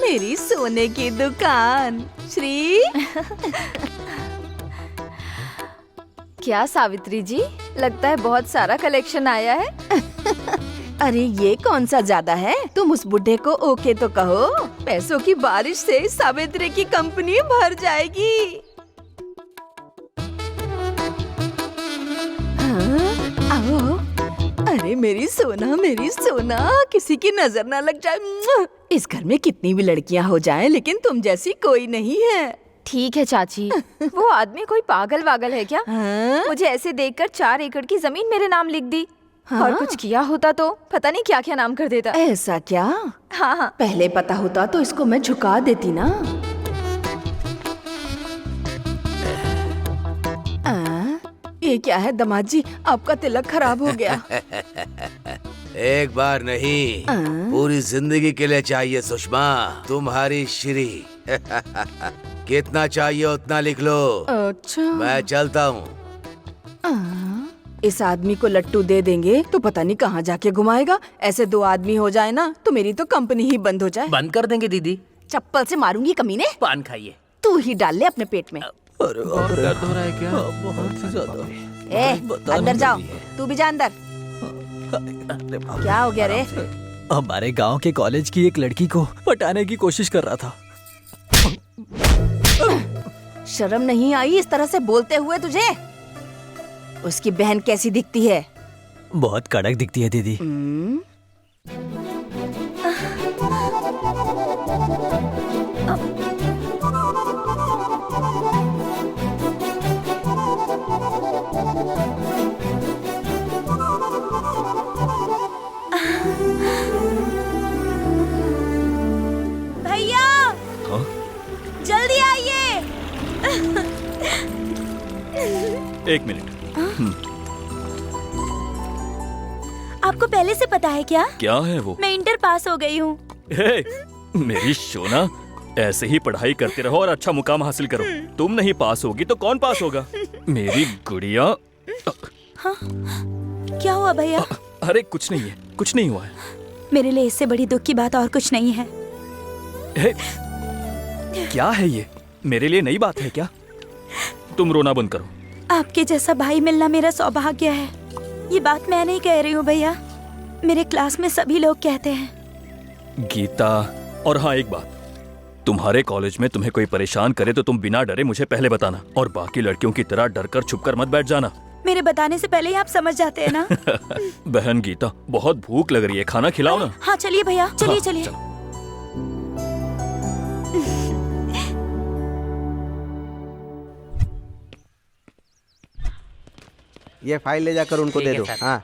मेरी सोने की दुकान। श्री क्या सावित्री जी, लगता है बहुत सारा कलेक्शन आया है। अरे ये कौन सा ज्यादा है? तुम उस बुढ़े को ओके तो कहो। पैसों की बारिश से सावित्री की कंपनी भर जाएगी। हाँ, आओ। अरे मेरी सोना, किसी की नजर ना लग जाए। इस घर में कितनी भी लड़कियां हो जाएं, लेकिन तुम जैसी कोई नहीं है। ठीक है चाची, वो आदमी कोई पागल वागल है क्या? हाँ? मुझे ऐसे देखकर 4 एकड़ की जमीन मेरे नाम लिख दी। हाँ? और कुछ किया होता तो पता नहीं क्या क्या नाम कर देता। ऐसा क्या? हाँ हाँ। पहले पता होता तो इसको मैं झुका देती ना। ये क्या है दामाद जी, आपका तिलक खराब हो गया। एक बार नहीं, पूरी जिंदगी के लिए चाहिए सुषमा, तुम्हारी श्री। कितना चाहिए उतना लिख लो। अच्छा। मैं चलता हूँ। इस आदमी को लट्टू दे देंगे तो पता नहीं कहाँ जाके घुमाएगा। ऐसे 2 आदमी हो जाए ना तो मेरी तो कंपनी ही बंद हो जाए। बंद कर देंगे दीदी। चप्पल से मारूंगी कमीने। पान खाइए। तू ही डाल ले अपने पेट में। अरे दर्द हो रहा है क्या? बहुत ही ज्यादा। अंदर जाओ, तू भी जा अंदर। क्या हो गया रे? हमारे गांव के कॉलेज की एक लड़की को पटाने की कोशिश कर रहा था। शर्म नहीं आई इस तरह से बोलते हुए तुझे? उसकी बहन कैसी दिखती है? बहुत कड़क दिखती है दीदी। भैया, जल्दी आइए। एक मिनट। आपको पहले से पता है क्या? क्या है वो? मैं इंटर पास हो गई हूँ। मेरी सोना, ऐसे ही पढ़ाई करते रहो और अच्छा मुकाम हासिल करो। तुम नहीं पास होगी तो कौन पास होगा? मेरी गुड़िया। हाँ? क्या हुआ भैया? अरे कुछ नहीं है, कुछ नहीं हुआ है। मेरे लिए इससे बड़ी दुख की बात और कुछ नहीं है। क्या है ये? मेरे लिए नई बात है क्या? तुम रोना बंद करो। आपके जैसा भाई मिलना मेरा सौभाग्य है। ये बात मैं नहीं कह रही हूँ भैया, मेरे क्लास में सभी लोग कहते हैं। गीता, और हाँ एक बात, तुम्हारे कॉलेज में तुम्हें कोई परेशान करे तो तुम बिना डरे मुझे पहले बताना, और बाकी लड़कियों की तरह डरकर छुपकर मत बैठ जाना। मेरे बताने से पहले ही आप समझ जाते हैं ना। बहन गीता, बहुत भूख लग रही है, खाना खिलाओ ना। हाँ चलिए भैया, चलिए चलिए। ये फाइल ले जाकर उनको दे दो। हाँ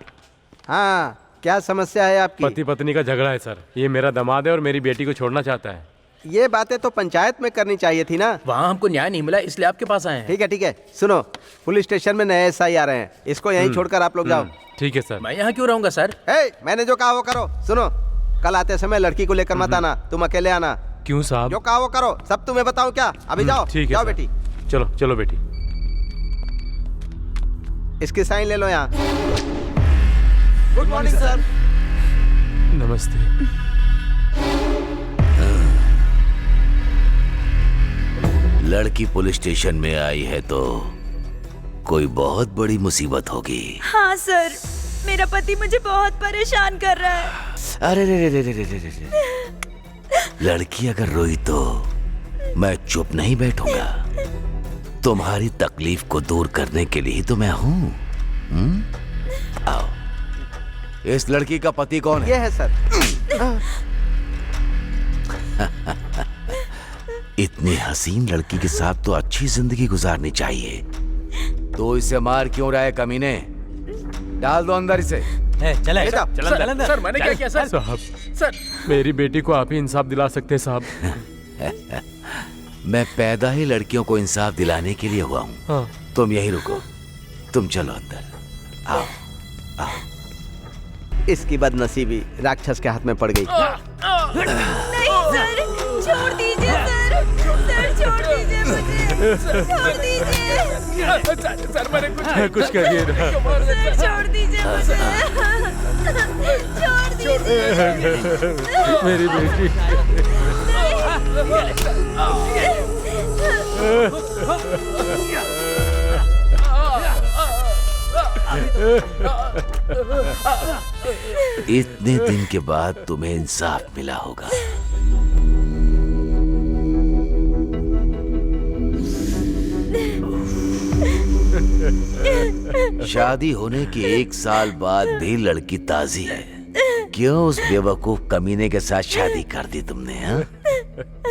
हाँ, क्या समस्या है आपकी? पति पत्नी का झगड़ा है सर। ये मेरा दामाद है और मेरी बेटी को छोड़ना चाहता है। ये बातें तो पंचायत में करनी चाहिए थी ना। वहाँ हमको न्याय नहीं मिला, इसलिए आपके पास आए हैं। ठीक है, सुनो, पुलिस स्टेशन में नए एसआई आ रहे हैं, इसको यहीं छोड़कर आप लोग जाओ। ठीक है सर। मैं यहाँ क्यों रहूँगा सर? मैंने जो कहा वो करो। सुनो, कल आते समय लड़की को लेकर मत आना, तुम अकेले आना। क्यों साहब? जो कहा वो करो। सब तुम्हें बताऊं क्या? अभी जाओ। ठीक है जाओ सर। बेटी। चलो चलो बेटी। इसकी साइन ले लो यहाँ। Good morning sir. नमस्ते। लड़की पुलिस स्टेशन में आई है तो कोई बहुत बड़ी मुसीबत होगी। हाँ सर, मेरा पति मुझे बहुत परेशान कर रहा है। अरे रे, लड़की अगर रोई तो मैं चुप नहीं बैठूंगा। तुम्हारी तकलीफ को दूर करने के लिए ही तो मैं हूँ। आओ। इस लड़की का पति कौन है? ये है सर। इतनी हसीन लड़की के साथ तो अच्छी जिंदगी गुजारनी चाहिए। तो इसे मार क्यों रहा है कमीने? डाल दो अंदर इसे। चले चल सर मैंने क्या किया सर? साहब, सर मेरी बेटी को आप ही इंसाफ दिला सकते हैं साहब। मैं पैदा ही लड़कियों को इंसाफ दिलाने के लिए हुआ हूँ। हाँ। तुम यहीं रुको, तुम चलो अंदर। आओ आओ। इसकी बदनसीबी राक्षस के हाथ में पड़ गई। नहीं सर, छोड़ दीजिए सर, सर छोड़ दीजिए मुझे, छोड़ दीजिए सर मैंने कुछ करिए ना। सर, छोड़ दीजिए मुझे, छोड़ दीजिए। मेरी बेटी। इतने दिन के बाद तुम्हें इंसाफ मिला होगा। शादी होने के 1 साल बाद भी लड़की ताजी है। क्यों उस बेवकूफ कमीने के साथ शादी कर दी तुमने? हाँ?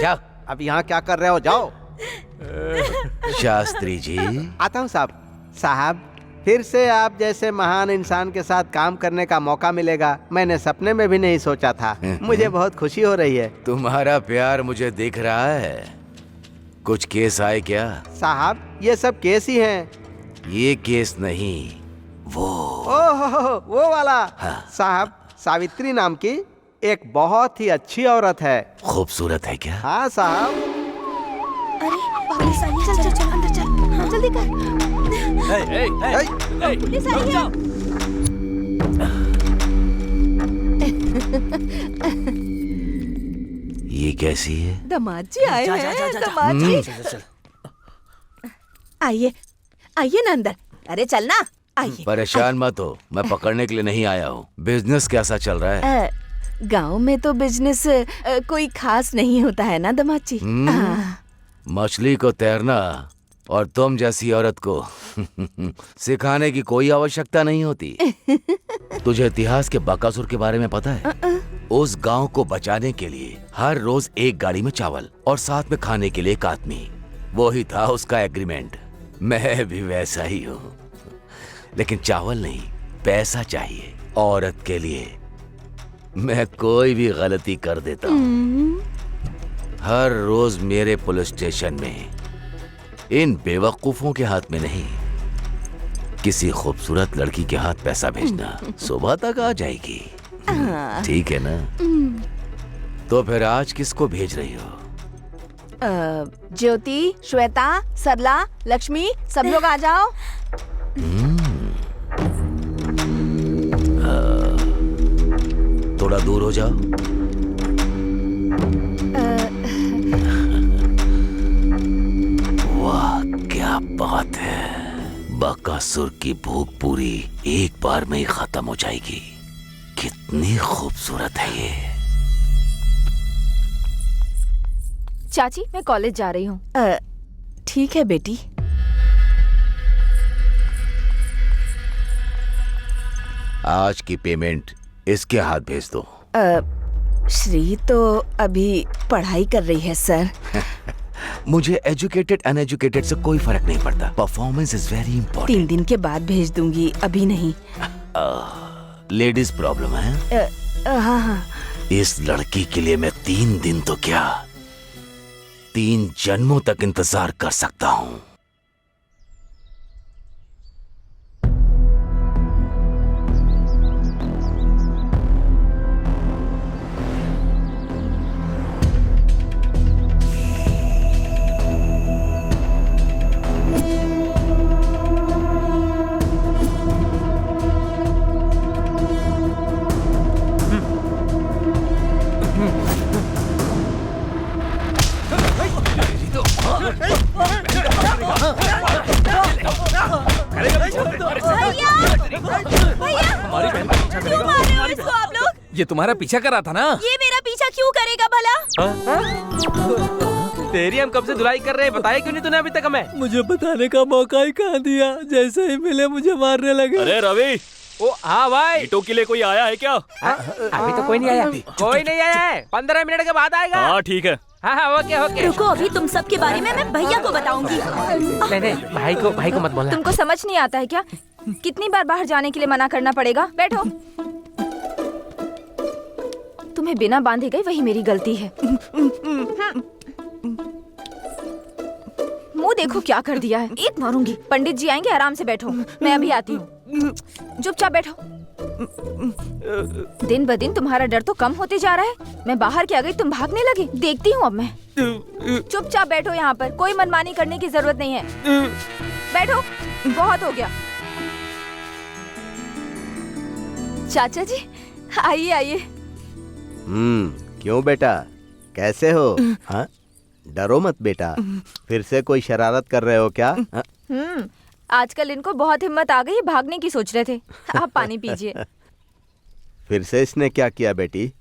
जाओ, अब यहाँ क्या कर रहे हो? जाओ। शास्त्री जी। आता हूँ साहब। साहब, फिर से आप जैसे महान इंसान के साथ काम करने का मौका मिलेगा, मैंने सपने में भी नहीं सोचा था। मुझे बहुत खुशी हो रही है। तुम्हारा प्यार मुझे दिख रहा है। कुछ केस आए क्या? साहब, ये सब केस ही हैं। ये केस नहीं, वो। ओह, वो वाला। हाँ। साहब, सावित्री नाम की एक बहुत ही अच्छी औरत है। खूबसूरत है क्या? हाँ साहब। अरे पुलिस आई है, चल चल चल अंदर चल, हाँ जल्दी कर। पुलिस आई है। ये कैसी है? दामाद जी आए हैं। दामाद जी आइए, आइए ना अंदर। अरे चलना, आइए। परेशान मत हो, मैं पकड़ने के लिए नहीं आया हूँ। बिजनेस कैसा चल रहा है? गांव में तो बिजनेस कोई खास नहीं होता है ना दामाद जी। मछली को तैरना और तुम जैसी औरत को सिखाने की कोई आवश्यकता नहीं होती। तुझे इतिहास के बकासुर के बारे में पता है? उस गांव को बचाने के लिए हर रोज एक गाड़ी में चावल और साथ में खाने के लिए एक आदमी। वो ही था उसका एग्रीमेंट। मैं भी वैसा ही हूँ, लेकिन चावल नहीं, पैसा चाहिए। औरत के लिए मैं कोई भी गलती कर देता हूँ। हर रोज मेरे पुलिस स्टेशन में इन बेवकूफों के हाथ में नहीं, किसी खूबसूरत लड़की के हाथ पैसा भेजना। सुबह तक आ जाएगी, ठीक है ना? तो फिर आज किसको भेज रही हो? ज्योति, श्वेता, सरला, लक्ष्मी, सब लोग आ जाओ। थोड़ा दूर हो जाओ। वाह, क्या बात है। बकासुर की भूख पूरी एक बार में ही खत्म हो जाएगी। कितनी खूबसूरत है ये। चाची, मैं कॉलेज जा रही हूँ। ठीक है बेटी। आज की पेमेंट इसके हाथ भेज दो। श्री तो अभी पढ़ाई कर रही है सर। मुझे एजुकेटेड अनएजुकेटेड से कोई फर्क नहीं पड़ता। Performance is very 3 important. दिन के बाद भेज दूंगी, अभी नहीं। लेडीज प्रॉब्लम है। हाँ हाँ। इस लड़की के लिए मैं 3 दिन तो क्या, 3 जन्मों तक इंतजार कर सकता हूँ। ये तुम्हारा पीछा कर रहा था ना? ये मेरा पीछा क्यों करेगा भला? तेरी हम कब से धुलाई कर रहे हैं, बताया क्यों नहीं तूने अभी तक हमें? मुझे बताने का मौका ही कहाँ दिया। जैसे ही मिले मुझे मारने लगे। अरे रवि, ओ हाँ भाई, ईटों के लिए कोई आया है क्या? अभी तो कोई नहीं आया। कोई नहीं आया है, 15 मिनट के बाद आएगा। हाँ ठीक है। हाँ ओके ओके। रुको, अभी तुम सब के बारे में मैं भैया को बताऊंगी। नहीं भाई को मत बोलना। तुमको समझ नहीं आता है क्या? कितनी बार बाहर जाने के लिए मना करना पड़ेगा? बैठो। तुम्हें बिना बांधे गई वही मेरी गलती है। मुंह देखो क्या कर दिया है। एक मारूंगी। पंडित जी आएंगे, आराम से बैठो। मैं अभी आती हूँ। चुपचाप बैठो। दिन ब दिन तुम्हारा डर तो कम होते जा रहा है। मैं बाहर क्या गई, तुम भागने लगे। देखती हूँ अब मैं। चुपचाप बैठो यहाँ पर, कोई मनमानी करने की जरूरत नहीं है। बैठो, बहुत हो गया। चाचा जी आइए आइए। क्यों बेटा, कैसे हो? हाँ, डरो मत बेटा। फिर से कोई शरारत कर रहे हो क्या? हाँ? आजकल इनको बहुत हिम्मत आ गई, भागने की सोच रहे थे। आप पानी पीजिए। फिर से इसने क्या किया बेटी?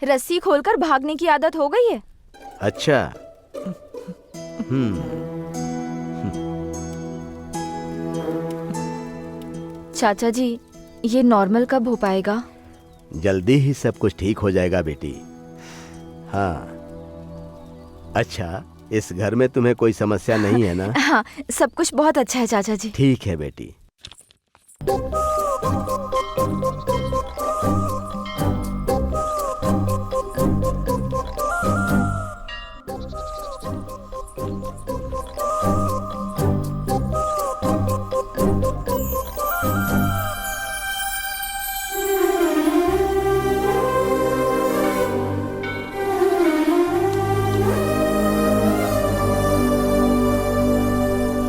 रस्सी खोलकर भागने की आदत हो गई है। अच्छा। चाचा जी, ये नॉर्मल कब हो पाएगा? जल्दी ही सब कुछ ठीक हो जाएगा बेटी। हाँ। अच्छा, इस घर में तुम्हें कोई समस्या नहीं है ना? हाँ, सब कुछ बहुत अच्छा है चाचा जी। ठीक है बेटी।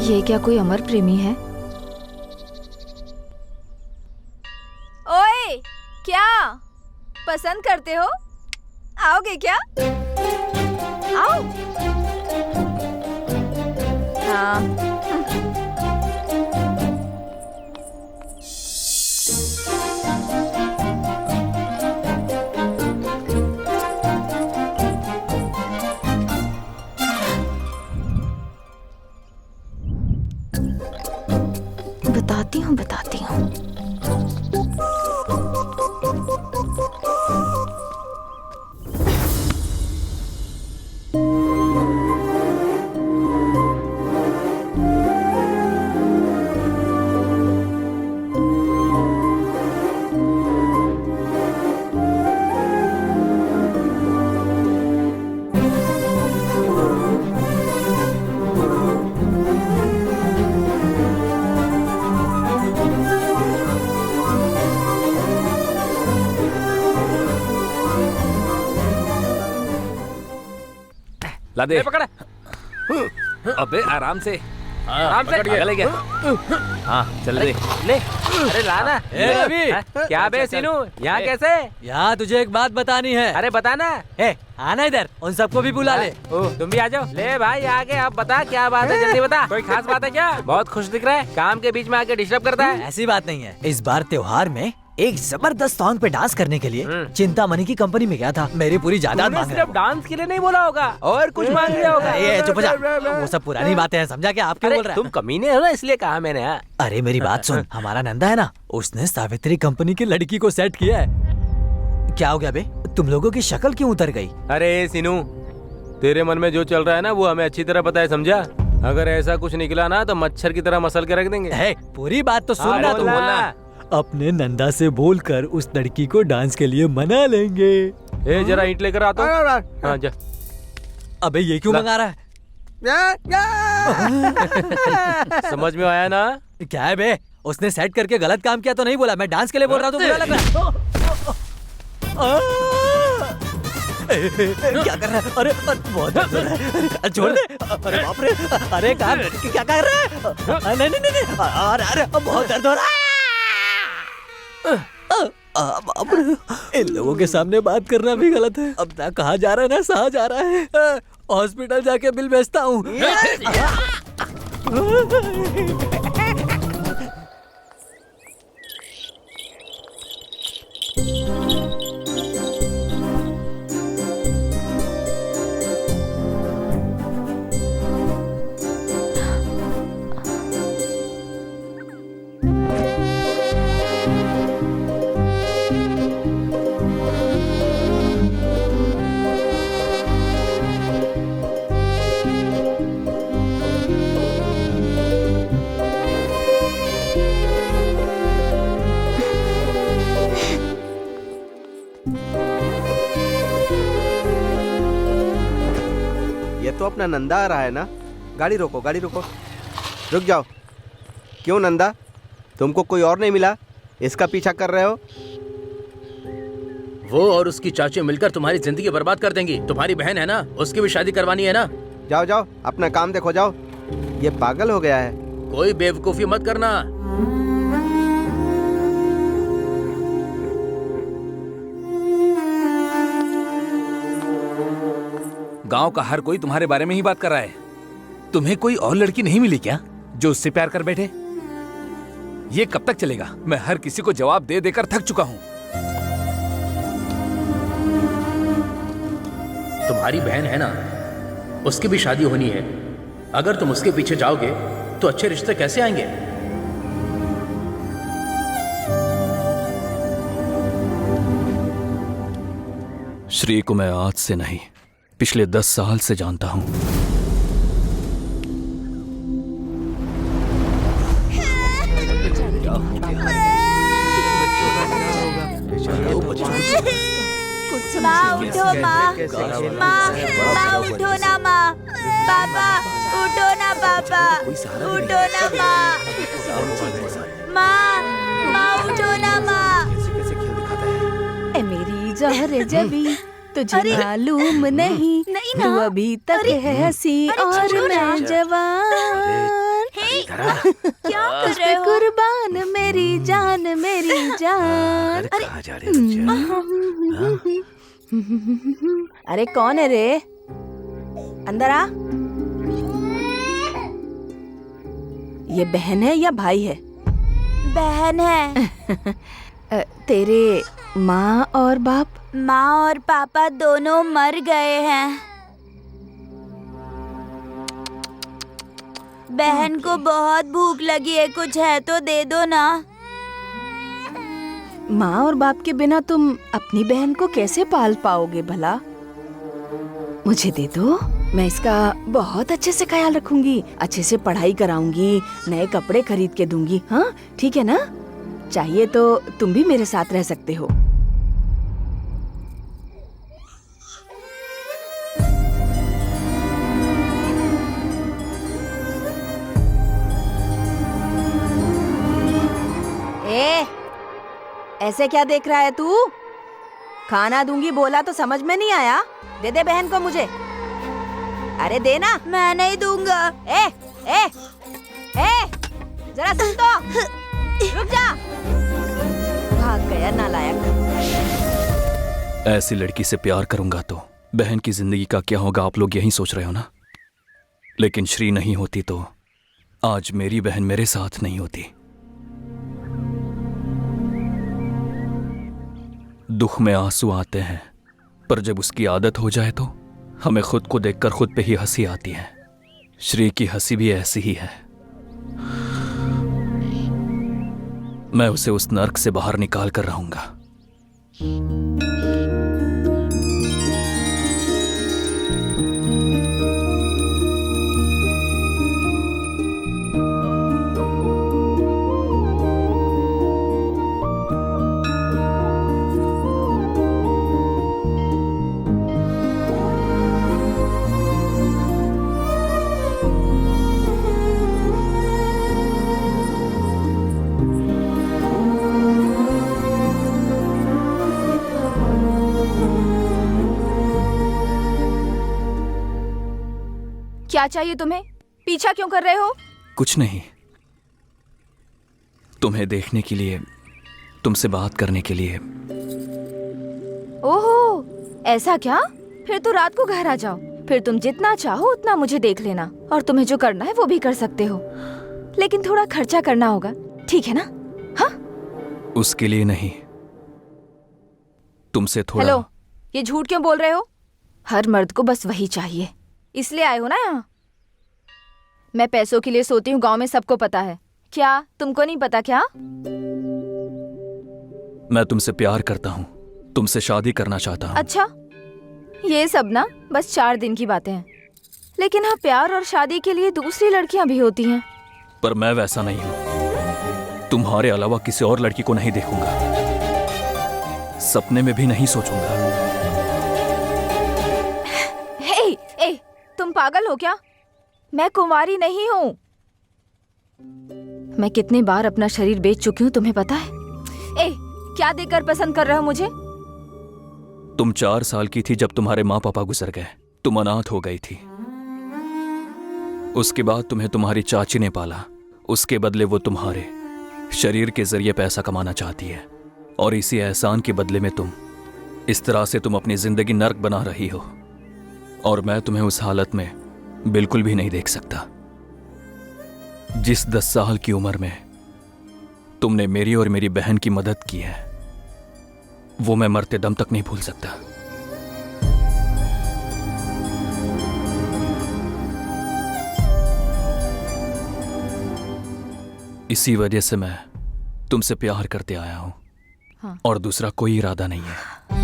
ये क्या कोई अमर प्रेमी है? ओए, क्या पसंद करते हो? आओगे क्या? आओ। हाँ। बताती हूँ। ला दे। पकड़। अबे आराम से, आराम से। आगे ले गया। हाँ चल दे। ले। अरे लाना। क्या बे सीनू, यहाँ कैसे? यहाँ तुझे एक बात बतानी है। अरे बताना। आना इधर, उन सबको भी बुला ले। तुम भी आ जाओ। ले भाई आगे, अब बता क्या बात है, जल्दी बता। कोई खास बात है क्या? बहुत खुश दिख रहा है, काम के बीच में आके डिस्टर्ब करता है। ऐसी बात नहीं है। इस बार त्योहार में एक जबरदस्त सॉन्ग पे डांस करने के लिए चिंतामणि की कंपनी में गया था। मेरी पूरी जायदाद मांग रहा सिर्फ डांस के लिए नहीं बोला होगा, और कुछ मांग लिया होगा। है। चुप हो जा, वो सब पुरानी बातें हैं, समझा क्या? आप क्यों बोल रहे तुम कमीने हो ना, इसलिए कहा मैंने। अरे मेरी बात सुन, हमारा नंदा है ना, उसने सावित्री कंपनी की लड़की को सेट किया है। क्या हो गया बे? तुम लोगों की शक्ल क्यों उतर गई? अरे सीनू, तेरे मन में जो चल रहा है ना, वो हमें अच्छी तरह पता है, समझा? अगर ऐसा कुछ निकला ना तो मच्छर की तरह मसल के रख देंगे। है, पूरी बात तो सुनना। तुम बोलना अपने नंदा से बोलकर उस लड़की को डांस के लिए मना लेंगे। जरा ईंट लेकर आता हूँ। हाँ जा। अबे ये क्यों मंगा रहा है? समझ में आया ना? क्या है बे? उसने सेट करके गलत काम किया तो नहीं बोला, मैं डांस के लिए बोल रहा हूँ तो बुरा लग रहा है। क्या कर रहा है? अरे बहुत दर्द हो रहा है, छोड़ दे। अरे बाप रे, अरे क्या कर रहा है? नहीं नहीं नहीं, अरे बहुत दर्द हो रहा है। बाप रे, इन लोगों के सामने बात करना भी गलत है। अब ना कहाँ जा रहा है ना सहा जा रहा है। हॉस्पिटल जाके बिल भेजता हूँ। तो अपना नंदा आ रहा है ना। गाड़ी रोको, गाड़ी रोको, रुक जाओ। क्यों नंदा, तुमको कोई और नहीं मिला? इसका पीछा कर रहे हो? वो और उसकी चाची मिलकर तुम्हारी जिंदगी बर्बाद कर देंगी। तुम्हारी बहन है ना, उसकी भी शादी करवानी है ना। जाओ जाओ, अपना काम देखो, जाओ। ये पागल हो गया है। कोई बेवकूफी मत करना। गांव का हर कोई तुम्हारे बारे में ही बात कर रहा है। तुम्हें कोई और लड़की नहीं मिली क्या जो उससे प्यार कर बैठे? ये कब तक चलेगा? मैं हर किसी को जवाब दे देकर थक चुका हूं। तुम्हारी बहन है ना, उसकी भी शादी होनी है। अगर तुम उसके पीछे जाओगे तो अच्छे रिश्ते कैसे आएंगे? श्री को मैं आज से नहीं, पिछले 10 साल से जानता हूं। माँ उठो, माँ माँ उठो ना, माँ पापा उठो ना, पापा उठो ना, माँ उठो ना, माँ। ए मेरी जहर जबी तुझे मालूम नहीं नहीं तू ना। अभी तक है हंसी और छोड़ो ना। मैं जवान। क्या कर रहे हो? कुर्बान मेरी जान कहाँ जा रहे हो? अरे कौन है रे? अंदर आ। ये बहन है या भाई है? बहन है। तेरे माँ और बाप? माँ और पापा दोनों मर गए हैं। बहन को बहुत भूख लगी है, कुछ है तो दे दो ना। माँ और बाप के बिना तुम अपनी बहन को कैसे पाल पाओगे भला? मुझे दे दो, मैं इसका बहुत अच्छे से ख्याल रखूंगी, अच्छे से पढ़ाई कराऊंगी, नए कपड़े खरीद के दूंगी। हाँ ठीक है ना? चाहिए तो तुम भी मेरे साथ रह सकते हो। ऐसे क्या देख रहा है तू? खाना दूंगी बोला तो समझ में नहीं आया? दे दे बहन को मुझे। अरे दे ना। मैं नहीं दूंगा। ए ए ए जरा सुन तो। रुक जा। भाग गया नालायक। ऐसी लड़की से प्यार करूंगा तो बहन की जिंदगी का क्या होगा, आप लोग यही सोच रहे हो ना? लेकिन श्री नहीं होती तो आज मेरी बहन मेरे साथ नहीं होती। दुख में आंसू आते हैं, पर जब उसकी आदत हो जाए तो हमें खुद को देखकर खुद पे ही हंसी आती है। श्री की हंसी भी ऐसी ही है। मैं उसे उस नर्क से बाहर निकाल कर रहूंगा। क्या चाहिए तुम्हें? पीछा क्यों कर रहे हो? कुछ नहीं, तुम्हें देखने के लिए, तुमसे बात करने के लिए। ओहो, ऐसा क्या? फिर तो रात को घर आ जाओ, फिर तुम जितना चाहो उतना मुझे देख लेना, और तुम्हें जो करना है वो भी कर सकते हो, लेकिन थोड़ा खर्चा करना होगा, ठीक है ना? हाँ? उसके लिए नहीं, तुमसे थोड़ा। हेलो, ये झूठ क्यों बोल रहे हो? हर मर्द को बस वही चाहिए, इसलिए आए हो ना यहाँ? मैं पैसों के लिए सोती हूँ, गांव में सबको पता है। क्या तुमको नहीं पता क्या? मैं तुमसे प्यार करता हूँ, तुमसे शादी करना चाहता हूँ। अच्छा, ये सब ना बस 4 दिन की बातें हैं, लेकिन हाँ, प्यार और शादी के लिए दूसरी लड़कियां भी होती हैं। पर मैं वैसा नहीं हूँ। तुम्हारे अलावा किसी और लड़की को नहीं देखूंगा, सपने में भी नहीं सोचूंगा। ए, तुम पागल हो क्या? मैं कुंवारी नहीं हूँ। मैं कितनी बार अपना शरीर बेच चुकी हूँ, तुम्हें पता है? क्या देखकर पसंद कर रहे हो मुझे? तुम 4 साल की थी जब तुम्हारे माँ पापा गुजर गए, तुम अनाथ हो गई थी। उसके बाद तुम्हें तुम्हारी चाची ने पाला, उसके बदले वो तुम्हारे शरीर के जरिए पैसा कमाना चाहती है, और इसी एहसान के बदले में तुम इस तरह से तुम अपनी जिंदगी नर्क बना रही हो। और मैं तुम्हें उस हालत में बिल्कुल भी नहीं देख सकता। जिस 10 साल की उम्र में तुमने मेरी और मेरी बहन की मदद की है, वो मैं मरते दम तक नहीं भूल सकता। इसी वजह से मैं तुमसे प्यार करते आया हूं। हाँ। और दूसरा कोई इरादा नहीं है।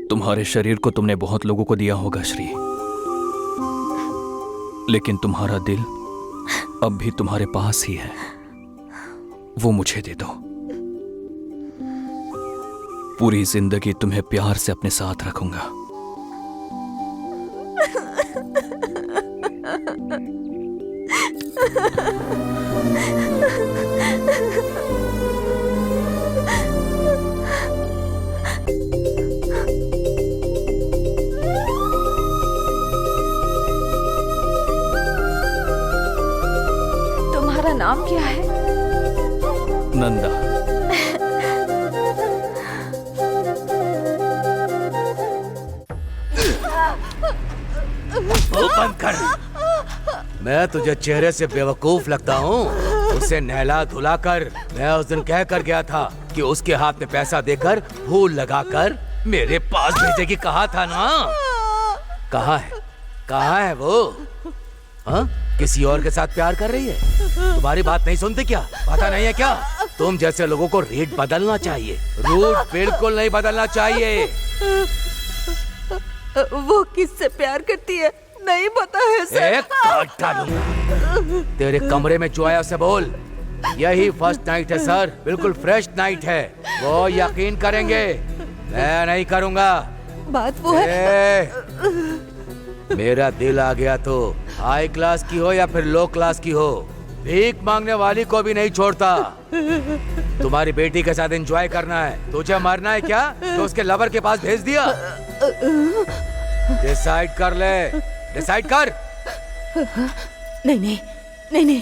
तुम्हारे शरीर को तुमने बहुत लोगों को दिया होगा श्री, लेकिन तुम्हारा दिल अब भी तुम्हारे पास ही है। वो मुझे दे दो। पूरी जिंदगी तुम्हें प्यार से अपने साथ रखूंगा। तुम्हारा नाम क्या है? नंदा। वो बंद कर। मैं तुझे चेहरे से बेवकूफ लगता हूँ? उसे नहला धुला कर मैं उस दिन कह कर गया था कि उसके हाथ में पैसा देकर फूल लगाकर मेरे पास भेजेगी, कहा था ना? कहाँ है? कहाँ है वो? हाँ? किसी और के साथ प्यार कर रही है? तुम्हारी बात नहीं सुनती क्या? पता नहीं है क्या? तुम जैसे लोगों को रेट बदलना चाहिए, रूट बिल्कुल नहीं बदलना चाहिए। वो किससे प्यार करती है नहीं पता है सर। एक काट डालूंगा। तेरे कमरे में जो आया उसे बोल, यही फर्स्ट नाइट है सर, बिल्कुल फ्रेश नाइट है। वो यकीन करेंगे, मैं नहीं करूंगा। बात वो है। मेरा दिल आ गया तो हाई क्लास की हो या फिर लो क्लास की हो, भीख मांगने वाली को भी नहीं छोड़ता। तुम्हारी बेटी के साथ एंजॉय करना है, तुझे मरना है क्या तो उसके लवर के पास भेज दिया? डिसाइड कर ले, डिसाइड कर। नहीं नहीं नहीं नहीं,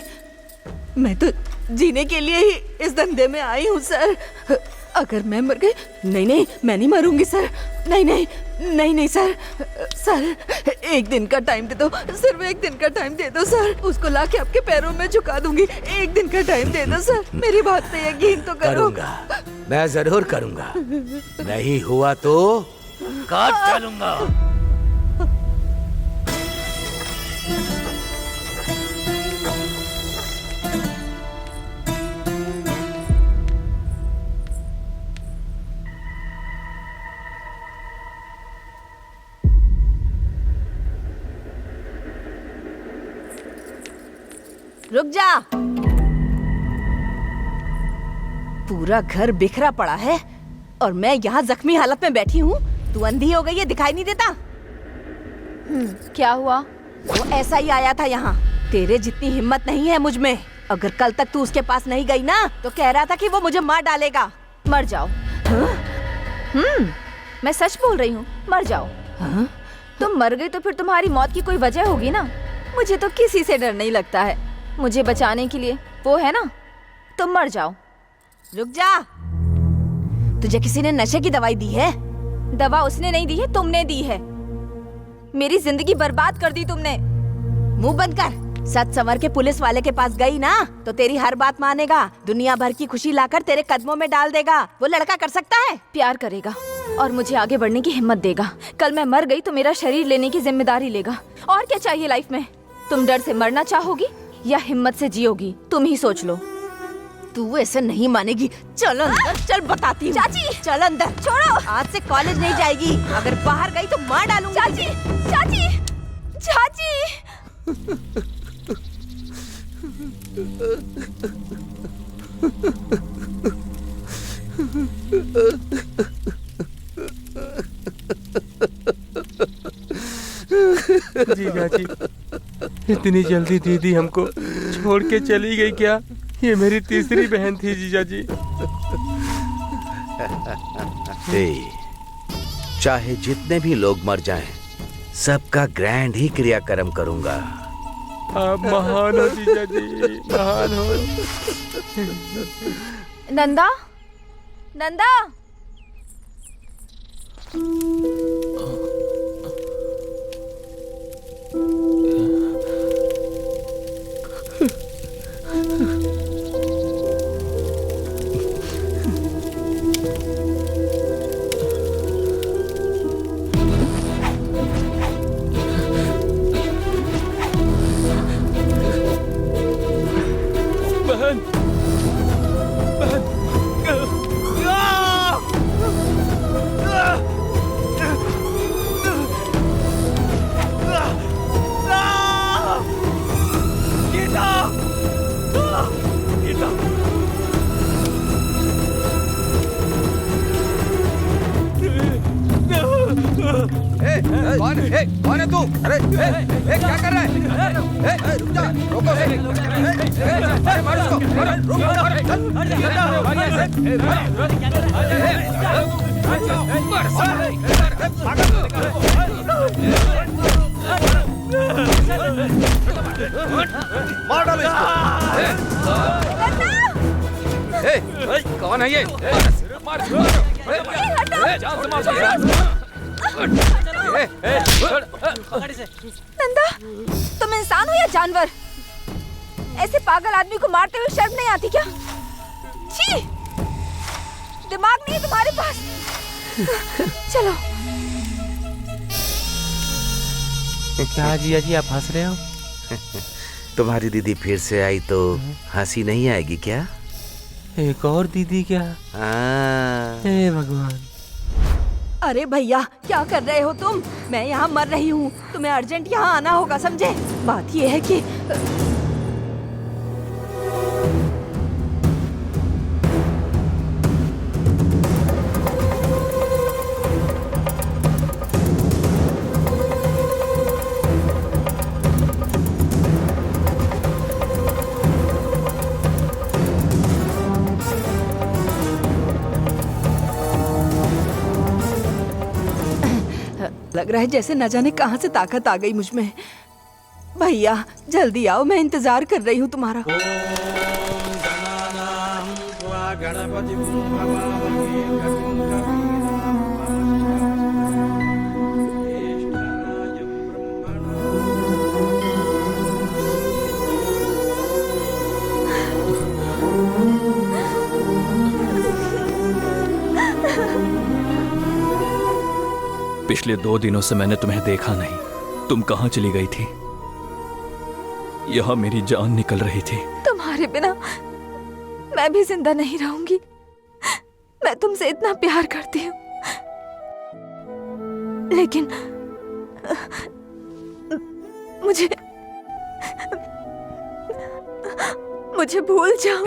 मैं तो जीने के लिए ही इस धंधे में आई हूँ सर। अगर मैं मर गई, नहीं नहीं मैं नहीं मरूंगी सर। नहीं नहीं नहीं नहीं सर, सर एक दिन का टाइम दे दो, सिर्फ एक दिन का टाइम दे दो सर। उसको लाके आपके पैरों में झुका दूंगी। एक दिन का टाइम दे दो सर, मेरी बात पे यकीन तो करो। करूंगा, मैं जरूर करूंगा। नहीं हुआ तो काट डालूंगा। रुक जा। पूरा घर बिखरा पड़ा है और मैं यहाँ जख्मी हालत में बैठी हूँ। तू अंधी हो गई है, दिखाई नहीं देता? क्या हुआ? वो ऐसा ही आया था यहाँ। तेरे जितनी हिम्मत नहीं है मुझ में। अगर कल तक तू उसके पास नहीं गई ना तो कह रहा था कि वो मुझे मार डालेगा। मर जाओ। मैं सच बोल रही हूँ, मर जाओ। तुम मर गई तो फिर तुम्हारी मौत की कोई वजह होगी ना। मुझे तो किसी से डर नहीं लगता है। मुझे बचाने के लिए वो है ना, तुम मर जाओ। रुक जा। तुझे किसी ने नशे की दवाई दी है? दवा उसने नहीं दी है, तुमने दी है। मेरी जिंदगी बर्बाद कर दी तुमने। मुंह बंद कर। सच संवर के पुलिस वाले के पास गई ना तो तेरी हर बात मानेगा, दुनिया भर की खुशी लाकर तेरे कदमों में डाल देगा। वो लड़का कर सकता है? प्यार करेगा और मुझे आगे बढ़ने की हिम्मत देगा। कल मैं मर गई तो मेरा शरीर लेने की जिम्मेदारी लेगा। और क्या चाहिए लाइफ में? तुम डर से मरना चाहोगी या हिम्मत से जियोगी? तुम ही सोच लो। तू ऐसे नहीं मानेगी। चल अंदर, चल बताती हूँ। चाची चल अंदर। छोड़ो। आज से कॉलेज नहीं जाएगी। अगर बाहर गई तो मार डालूंगी। चाची चाची चाची। जीजा जी, इतनी जल्दी दीदी हमको छोड़ के चली गई क्या? ये मेरी तीसरी बहन थी जीजा जी। चाहे जितने भी लोग मर जाएं, सबका ग्रैंड ही क्रियाक्रम करूंगा। आप महान हो जीजा जी, महान हो। नंदा, नंदा। बहन, कौन है तू? अरे क्या कर रहा है? रुक जा, रोको। मार इसको, मार डालो इसको। कौन है ये? नंदा, तुम इंसान हो या जानवर? ऐसे पागल आदमी को मारते हुए शर्म नहीं आती क्या? छी! दिमाग नहीं है तुम्हारे पास। चलो। क्या जिया जी आप हंस रहे हो? तुम्हारी दीदी फिर से आई तो हंसी नहीं आएगी क्या? एक और दीदी क्या? हे भगवान। अरे भैया, क्या कर रहे हो तुम? मैं यहाँ मर रही हूँ, तुम्हें अर्जेंट यहाँ आना होगा, समझे? बात ये है कि लग रहा है जैसे न जाने कहां से ताकत आ गई मुझ में। भैया जल्दी आओ, मैं इंतजार कर रही हूँ तुम्हारा। पिछले 2 दिनों से मैंने तुम्हें देखा नहीं। तुम कहाँ चली गई थी? यहाँ मेरी जान निकल रही थी। तुम्हारे बिना मैं भी जिंदा नहीं रहूंगी। मैं तुमसे इतना प्यार करती हूँ, लेकिन मुझे भूल जाओ।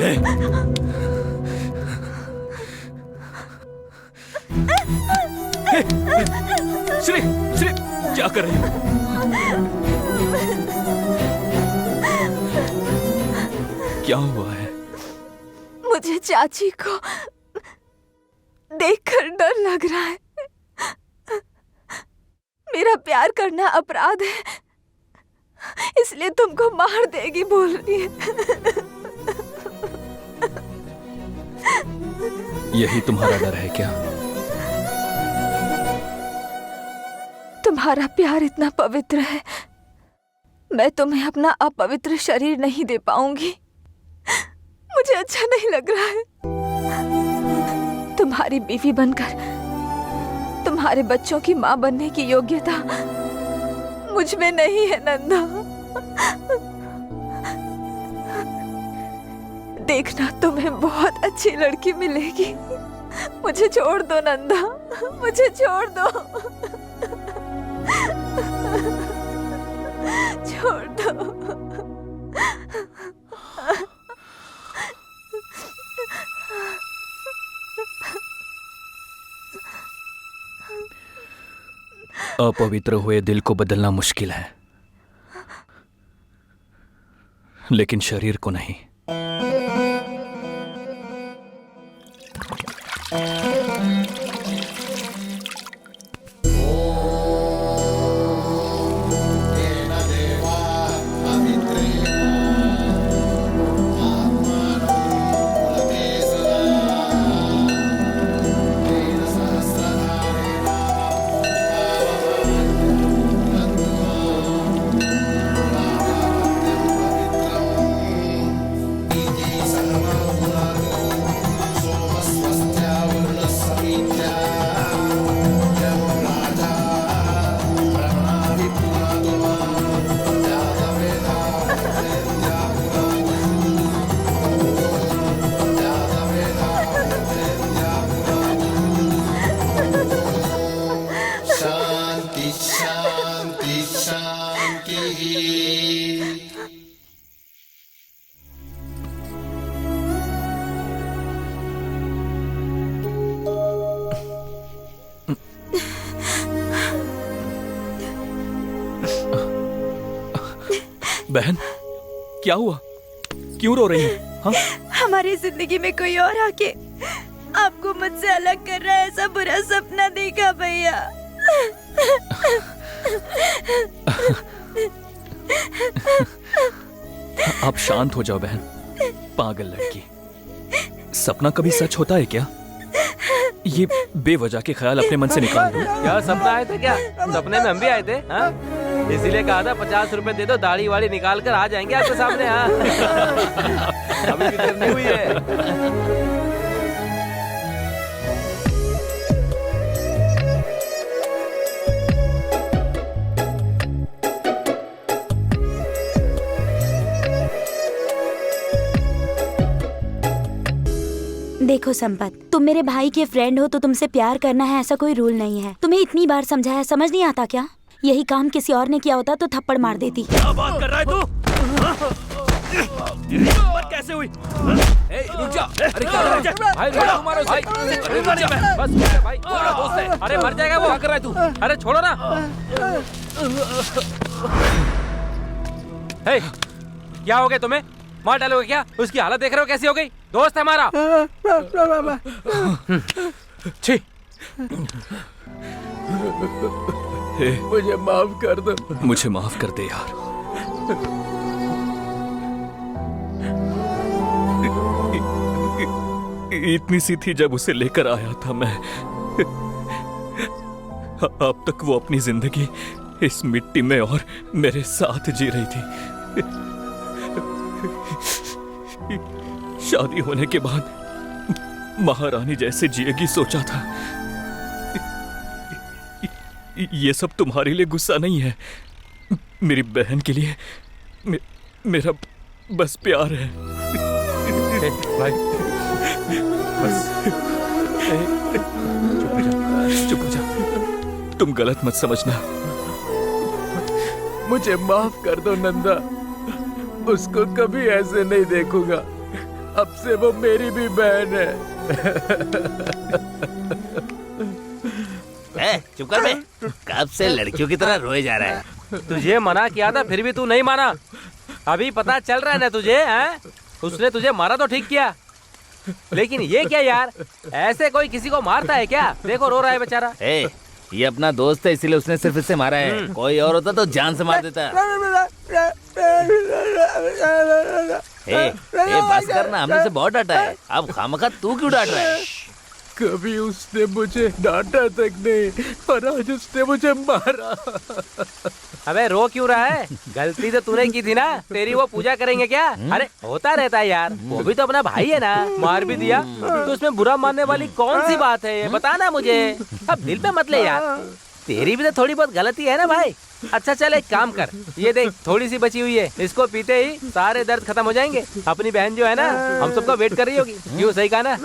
श्री, श्री, क्या कर रही हो? क्या हुआ है? मुझे चाची को देखकर डर लग रहा है। मेरा प्यार करना अपराध है, इसलिए तुमको मार देगी बोल रही है। यही तुम्हारा डर है क्या? तुम्हारा प्यार इतना पवित्र है, मैं तुम्हें अपना अपवित्र शरीर नहीं दे पाऊंगी। मुझे अच्छा नहीं लग रहा है। तुम्हारी बीवी बनकर तुम्हारे बच्चों की माँ बनने की योग्यता मुझ में नहीं है नंदा। देखना, तुम्हें बहुत अच्छी लड़की मिलेगी। मुझे छोड़ दो नंदा, मुझे छोड़ दो। छोड़ दो। अपवित्र हुए दिल को बदलना मुश्किल है, लेकिन शरीर को नहीं। बहन, क्या हुआ? क्यों रो रही है? हाँ? हमारी जिंदगी में कोई और आके आपको मुझसे अलग कर रहा है, ऐसा बुरा सपना देखा भैया। आप शांत हो जाओ बहन। पागल लड़की, सपना कभी सच होता है क्या? ये बेवजह के ख्याल अपने मन से निकाल दो। क्या सपना आए थे क्या? सपने में हम भी आए थे। हाँ? इसीलिए कहा था 50 रुपए दे दो, दाढ़ी वाड़ी निकाल कर आ जाएंगे आपके सामने। हाँ? अभी भी देर नहीं हुई है। देखो संपत, तुम मेरे भाई के फ्रेंड हो तो तुमसे प्यार करना है ऐसा कोई रूल नहीं है। तुम्हें इतनी बार समझाया, समझ नहीं आता क्या? यही काम किसी और ने किया होता तो थप्पड़ मार देती। क्या बात कर रहा है तू? बात कैसे हुई? रुक जा। अरे क्या कर रहा है? भाई मारो भाई। बस भाई, थोड़ा दोस्त है। अरे मर जाएगा वो। क्या कर रहा है तू? अरे छोड़ो ना। हे, क्या हो गया तुम्हें? मार डालोगे क्या? उसकी हालत देख रहे हो कैसी हो गई? दोस्त है हमारा। छी। मुझे माफ कर दो। मुझे माफ कर दे यार। इतनी सी थी जब उसे लेकर आया था मैं। अब तक वो अपनी जिंदगी इस मिट्टी में और मेरे साथ जी रही थी। शादी होने के बाद महारानी जैसे जिएगी सोचा था। ये सब तुम्हारे लिए गुस्सा नहीं है, मेरी बहन के लिए मेरा बस प्यार है। भाई बस चुप हो जा। तुम गलत मत समझना। मुझे माफ कर दो नंदा, उसको कभी ऐसे नहीं देखूंगा। अब से वो मेरी भी बहन है। चुप कर बे। कब से लड़कियों की तरह रोए जा रहा है? तुझे मना किया था फिर भी तू नहीं माना। अभी पता चल रहा है ना तुझे? हैं? उसने तुझे मारा तो ठीक किया, लेकिन ये क्या यार? ऐसे कोई किसी को मारता है क्या? देखो रो रहा है बेचारा। ये अपना दोस्त है इसीलिए उसने सिर्फ इसे मारा है। कोई और होता तो जान से मार देता। बस करना, हमने से बहुत डांटा है। अब खामखा तू क्यों डांट रहा है? कभी उसने मुझे डांटा तक नहीं और आज उसने मुझे मारा। अबे रो क्यों रहा है? गलती तो तूने की थी ना। तेरी वो पूजा करेंगे क्या? अरे होता रहता है यार, वो भी तो अपना भाई है ना। मार भी दिया तो उसमें बुरा मानने वाली कौन सी बात है? ये बता ना मुझे। अब दिल पे मत ले यार, तेरी भी तो थोड़ी बहुत गलती है ना भाई। अच्छा चल एक काम कर, ये देख थोड़ी सी बची हुई है, इसको पीते ही सारे दर्द खत्म हो जाएंगे। अपनी बहन जो है ना हम सबका वेट कर रही होगी। क्यों, सही कहा ना?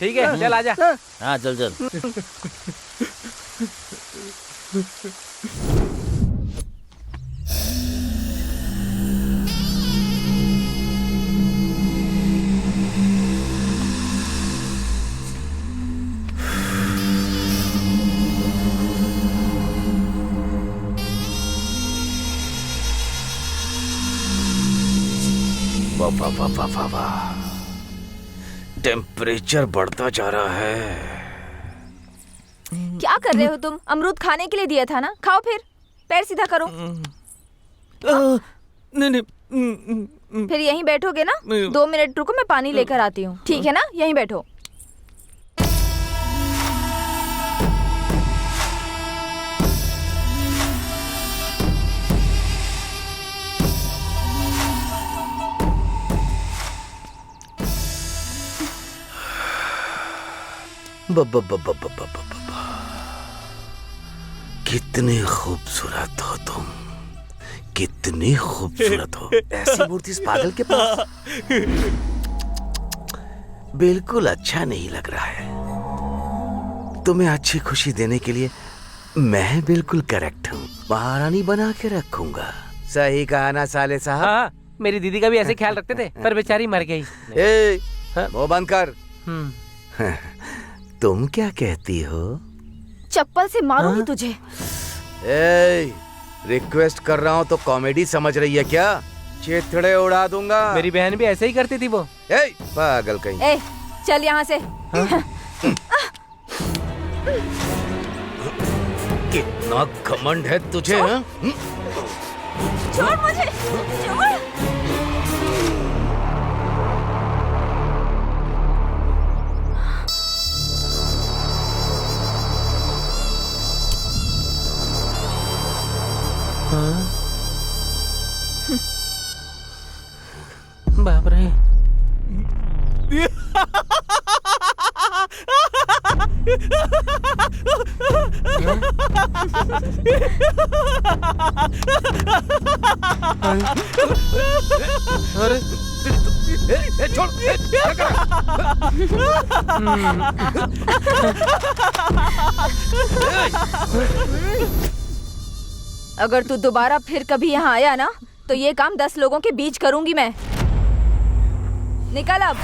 ठीक है चल आजा। हाँ चल चल। वाह वाह वाह वाह वाह वाह, टेम्परेचर बढ़ता जा रहा है। क्या कर रहे हो तुम? अमरूद खाने के लिए दिया था ना, खाओ फिर। पैर सीधा करो। नहीं, फिर यहीं बैठोगे ना? 2 मिनट रुको, मैं पानी लेकर आती हूँ। ठीक है ना? यहीं बैठो। कितनी खूबसूरत हो तुम, कितनी खूबसूरत हो। ऐसी मूर्ति इस पागल के पास बिल्कुल अच्छा नहीं लग रहा है। तुम्हें अच्छी खुशी देने के लिए मैं बिल्कुल करेक्ट हूँ। महारानी बना के रखूंगा। सही कहा ना साले साहब? हाँ, मेरी दीदी का भी ऐसे ख्याल रखते थे, पर बेचारी मर गई। मुंह बंद कर। तुम क्या कहती हो? चप्पल से मारूंगी तुझे। रिक्वेस्ट कर रहा हूँ तो कॉमेडी समझ रही है क्या? चिथड़े उड़ा दूंगा। मेरी बहन भी ऐसे ही करती थी वो। पागल कहीं। चल यहाँ से। कितना घमंड है तुझे? छोड़ मुझे, छोड़। बाप रे। छोड़। अगर तू दोबारा फिर कभी यहाँ आया ना, तो ये काम 10 लोगों के बीच करूंगी मैं। निकल अब।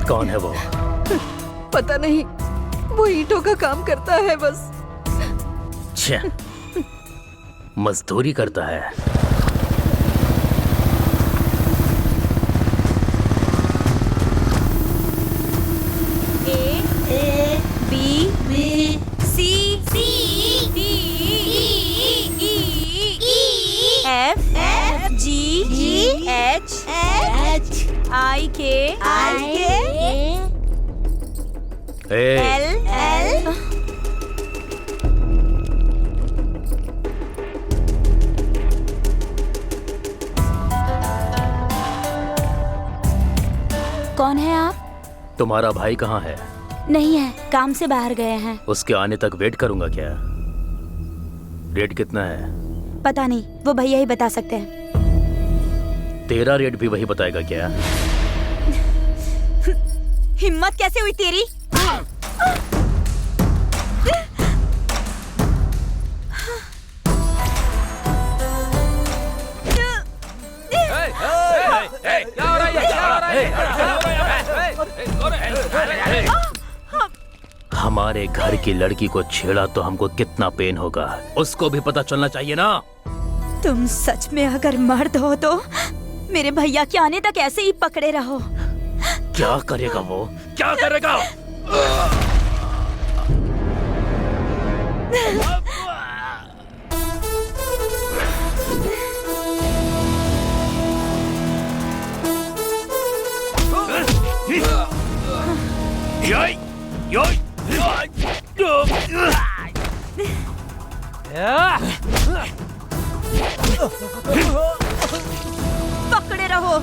कौन है वो? पता नहीं, वो ईंटों का काम करता है बस। छह, मजदूरी करता है। कौन है आप? तुम्हारा भाई कहाँ है? नहीं है, काम से बाहर गए हैं। उसके आने तक वेट करूंगा क्या? रेट कितना है? पता नहीं, वो भैया ही बता सकते हैं। तेरा रेट भी वही बताएगा क्या? हिम्मत कैसे हुई तेरी? हमारे घर की लड़की को छेड़ा तो हमको कितना पेन होगा, उसको भी पता चलना चाहिए ना। तुम सच में अगर मर्द हो तो मेरे भैया के आने तक ऐसे ही पकड़े रहो। क्या करेगा वो? क्या करेगा? पकड़े रहो।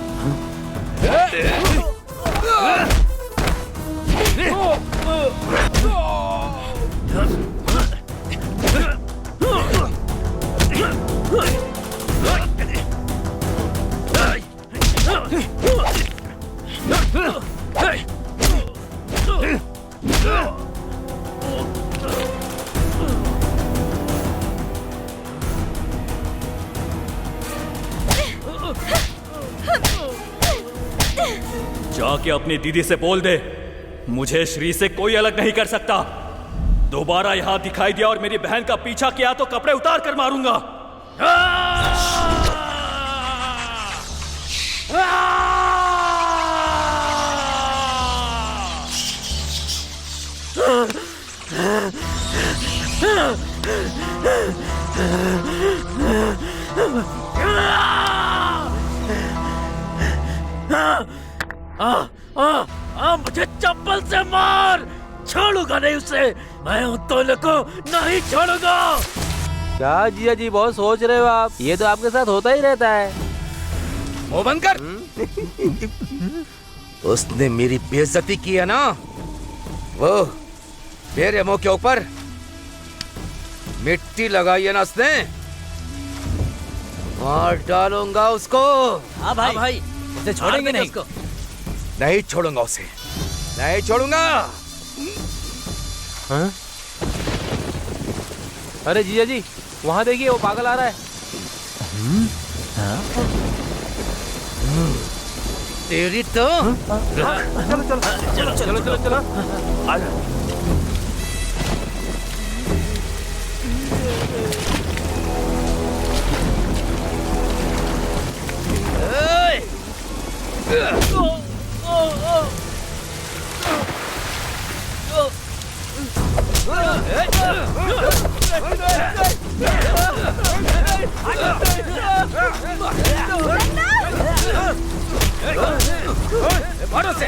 जाके अपनी दीदी से बोल दे, मुझे श्री से कोई अलग नहीं कर सकता। दोबारा यहां दिखाई दिया और मेरी बहन का पीछा किया तो कपड़े उतार कर मारूंगा। मुझे चप्पल से मार, छोड़ूंगा नहीं उसे। मैं उन दोनों को नहीं छोड़ूंगा। क्या जिया जी बहुत सोच रहे हो आप? ये तो आपके साथ होता ही रहता है। ओ बंद कर। उसने मेरी बेइज्जती की है ना, वो मेरे मुंह के ऊपर मिट्टी लगाई है ना उसने, मार डालूंगा उसको। हाँ भाई, उसे छोड़ेंगे नहीं। नहीं छोड़ूंगा उसे, नहीं छोड़ूंगा। हाँ? अरे जीजा जी, वहाँ देखिए वो पागल आ रहा है। तेरी तो चलो। मारो से।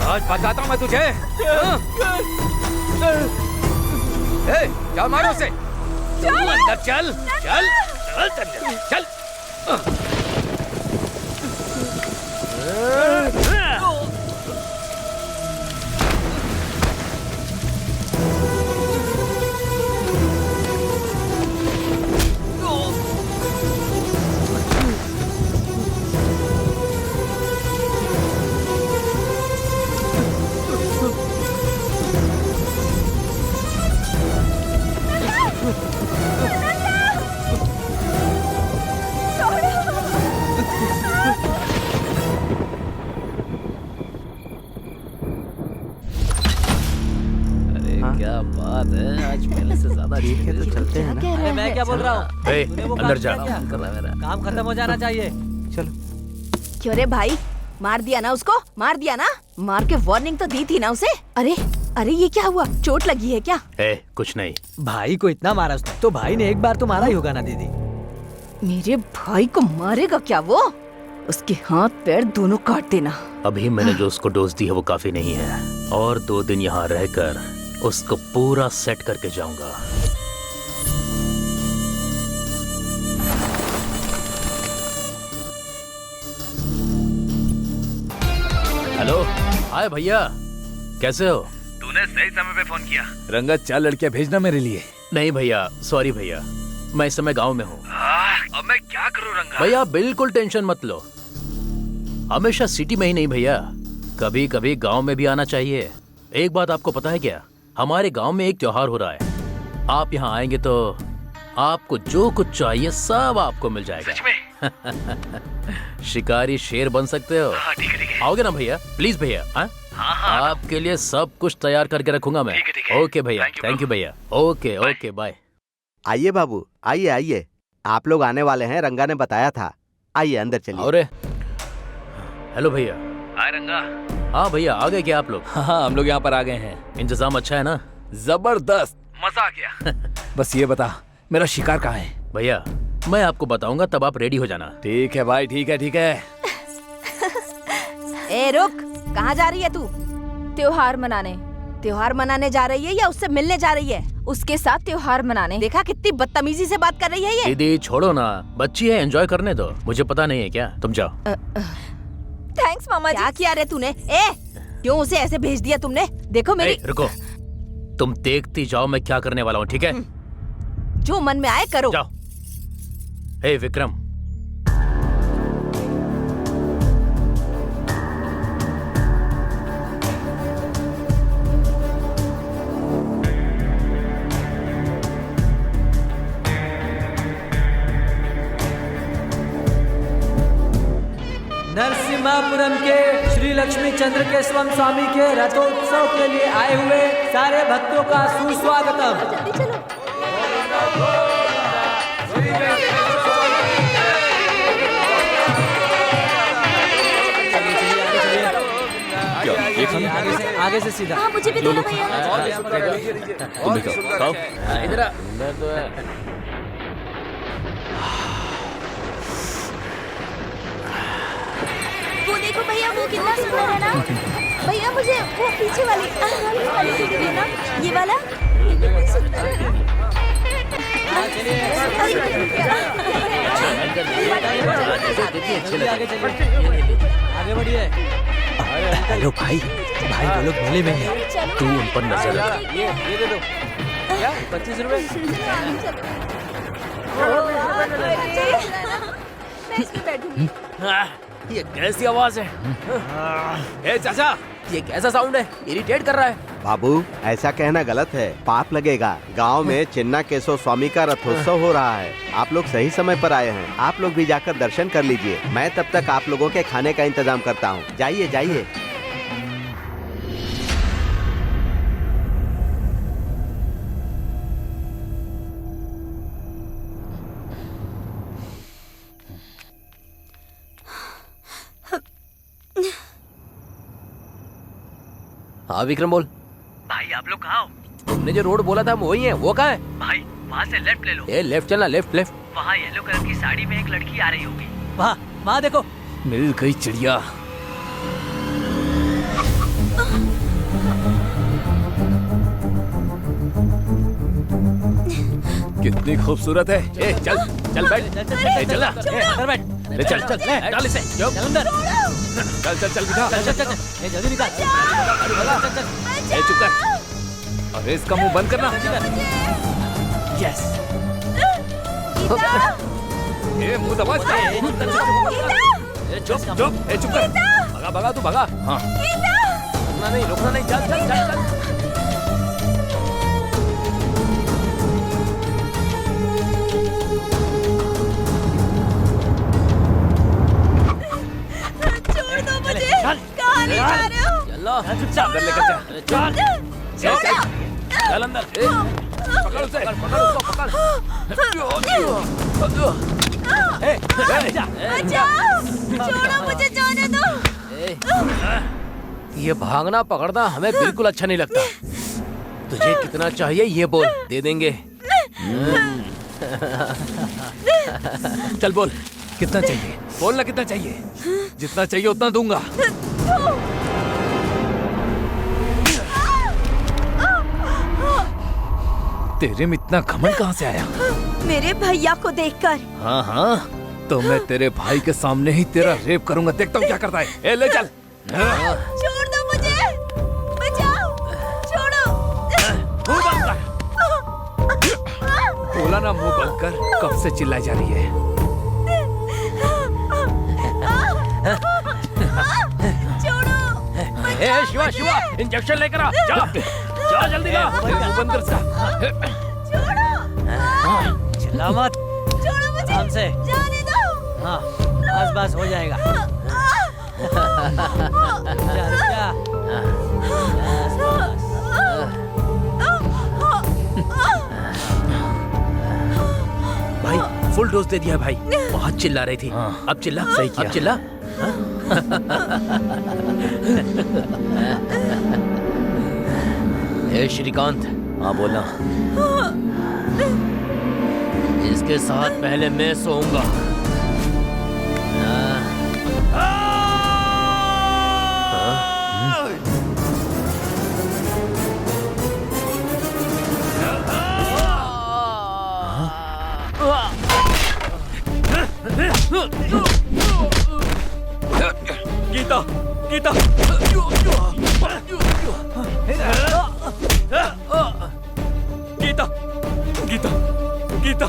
आज बताता हूँ मैं तुझे। चल मारो से। अंदर चल, चल चल चल। क्या बात है, आज पहले से ज्यादा ठीक है। तो चलते हैं ना। अरे मैं क्या बोल रहा हूँ? अंदर जा। काम खत्म हो जाना चाहिए। चलो। क्यों रे भाई, मार दिया ना उसको? मार दिया ना? मार के वार्निंग तो दी थी ना उसे। अरे ये क्या हुआ? चोट लगी है क्या? कुछ नहीं। भाई को इतना मारा उसने, तो भाई ने एक बार तो मारा ही होगा ना दीदी। मेरे भाई को मारेगा क्या वो? उसके हाथ पैर दोनों काट देना। अभी मैंने जो उसको डोज दी है वो काफी नहीं है, और 2 दिन यहाँ रहकर उसको पूरा सेट करके जाऊंगा। हेलो, हाय भैया, कैसे हो? तूने सही समय पे फोन किया। रंगा, 4 लड़कियां भेजना मेरे लिए। नहीं भैया, सॉरी भैया, मैं इस समय गांव में हूँ। अब मैं क्या करूँ रंगा? भैया बिल्कुल टेंशन मत लो, हमेशा सिटी में ही नहीं भैया, कभी कभी गांव में भी आना चाहिए। एक बात आपको पता है क्या, हमारे गांव में एक त्योहार हो रहा है। आप यहाँ आएंगे तो आपको जो कुछ चाहिए सब आपको मिल जाएगा। सच में? शिकारी शेर बन सकते हो। हाँ, ठीक है। आओगे ना भैया? प्लीज भैया। हाँ? आपके लिए सब कुछ तैयार करके रखूंगा मैं। ठीक है। ओके भैया, थैंक यू भैया। Okay bye. आइए बाबू, आइए। आप लोग आने वाले हैं, रंगा ने बताया था। आइए अंदर चलिए। और हेलो भैया। हाय रंगा। हाँ भैया, आ गए क्या आप लोग? हाँ, हम लोग यहाँ पर आ गए हैं। इंतजाम अच्छा है ना? जबरदस्त। मजा आ गया। बस ये बता, मेरा शिकार कहाँ है? भैया मैं आपको बताऊंगा, तब आप रेडी हो जाना। ठीक है भाई, ठीक है। ए रुक, कहाँ जा रही है तू? त्योहार मनाने जा रही है या उससे मिलने जा रही है? उसके साथ त्योहार मनाने। देखा कितनी बदतमीजी से बात कर रही है ये। दीदी छोड़ो ना, बच्ची है, एंजॉय करने दो। मुझे पता नहीं है क्या, तुम जाओ। थैंक्स मामा जी। क्या किया रे तूने? क्यों उसे ऐसे भेज दिया तुमने? देखो मेरी। रुको, तुम देखती जाओ मैं क्या करने वाला हूँ, ठीक है? जो मन में आए करो। जाओ। विक्रम, नरसिम्हापुरम के श्री लक्ष्मी चंद्र केशवम स्वामी के रथोत्सव के लिए आए हुए सारे भक्तों का सुस्वागतम। आगे से सीधा। हाँ, मुझे भी दो ना भैया। तुम भी खाओ। इधर अंदर तो है। वो देखो भैया, वो कितना सुंदर है ना। भैया मुझे वो पीछे वाली दीदी ना, ये वाला कितनी सुंदर है। आगे बढ़िए। हेलो भाई, भाई वो लोग मेले में हैं। तू उन पर नजर रख। ये दे दो। क्या 25 रुपए? मैं इसमें बैठूंगी। ये कैसी आवाज है? ए चाचा, ये कैसा साउंड है? इरिटेट कर रहा है। बाबू, ऐसा कहना गलत है, पाप लगेगा। गांव में चिन्ना केशव स्वामी का रथोत्सव हो रहा है। आप लोग सही समय पर आए हैं। आप लोग भी जाकर दर्शन कर लीजिए। मैं तब तक आप लोगों के खाने का इंतजाम करता हूँ। जाइए जाइए। हाँ विक्रम बोल। भाई आप लोग कहाँ हो? तुमने जो रोड बोला था वही है, वो कहाँ है? भाई वहाँ से लेफ्ट ले लो। ए लेफ्ट चलना, लेफ्ट लेफ्ट। वहाँ येलो कलर की साड़ी में एक लड़की आ रही होगी। वहाँ देखो। मिल गई चिड़िया। कितनी खूबसूरत है। ए चल चल बैठ। ए चल ना। अंदर बैठ। ले चल चल डाल इसे। चल अंदर। चल चल चल बिठा। चल चल चल। ए जल्दी निकाल। चल चल। ए चुप कर। अरे इसका मुंह बंद करना। यस। ए मुंह दबा इसका। चुप चुप। ए चुप कर। भगा भगा तू भगा। हाँ। रुकना नहीं, रुकना नहीं। चल चल चल चल। छोड़ दो मुझे। कहाँ ले जा रहे हो? चलो चुपचाप अंदर लेकर जा। चल। चल चल चल अंदर। ए, पकड़ उसे। पकड़ उसको पकड़। ए, बचाओ! छोड़ो मुझे, जाने दो। ये भागना पकड़ना हमें बिल्कुल अच्छा नहीं लगता। तुझे कितना चाहिए ये बोल, दे देंगे। चल बोल कितना चाहिए। बोलना कितना चाहिए। जितना चाहिए उतना दूंगा। तेरे में इतना घमंड कहाँ से आया? मेरे भैया को देखकर। हाँ हाँ, तो मैं तेरे भाई के सामने ही तेरा रेप करूंगा। देखता हूँ क्या करता है। ए, ले चल। छोड़ दो मुझे। बचाओ। छोड़ो। मुंह बंद कर। बोला ना मुंह बंद कर। कब से चिल्लाई जा रही है। छोड़ो। ए शिवा शिवा, इंजेक्शन लेकर आ। जा जा जल्दी जा। मुंह बंद कर सा। चिल्ला मत। छोड़ो मुझे। आराम से। जाने दो। हाँ बस बस हो जाएगा। रुक जा। बस बस। भाई फुल डोज दे दिया भाई। बहुत चिल्ला रही थी। अब चिल्ला। सही किया। अब चिल्ला। ए श्रीकांत। हाँ बोलना। इसके साथ पहले मैं सोऊंगा। गीता गीता। गीता गीता गीता।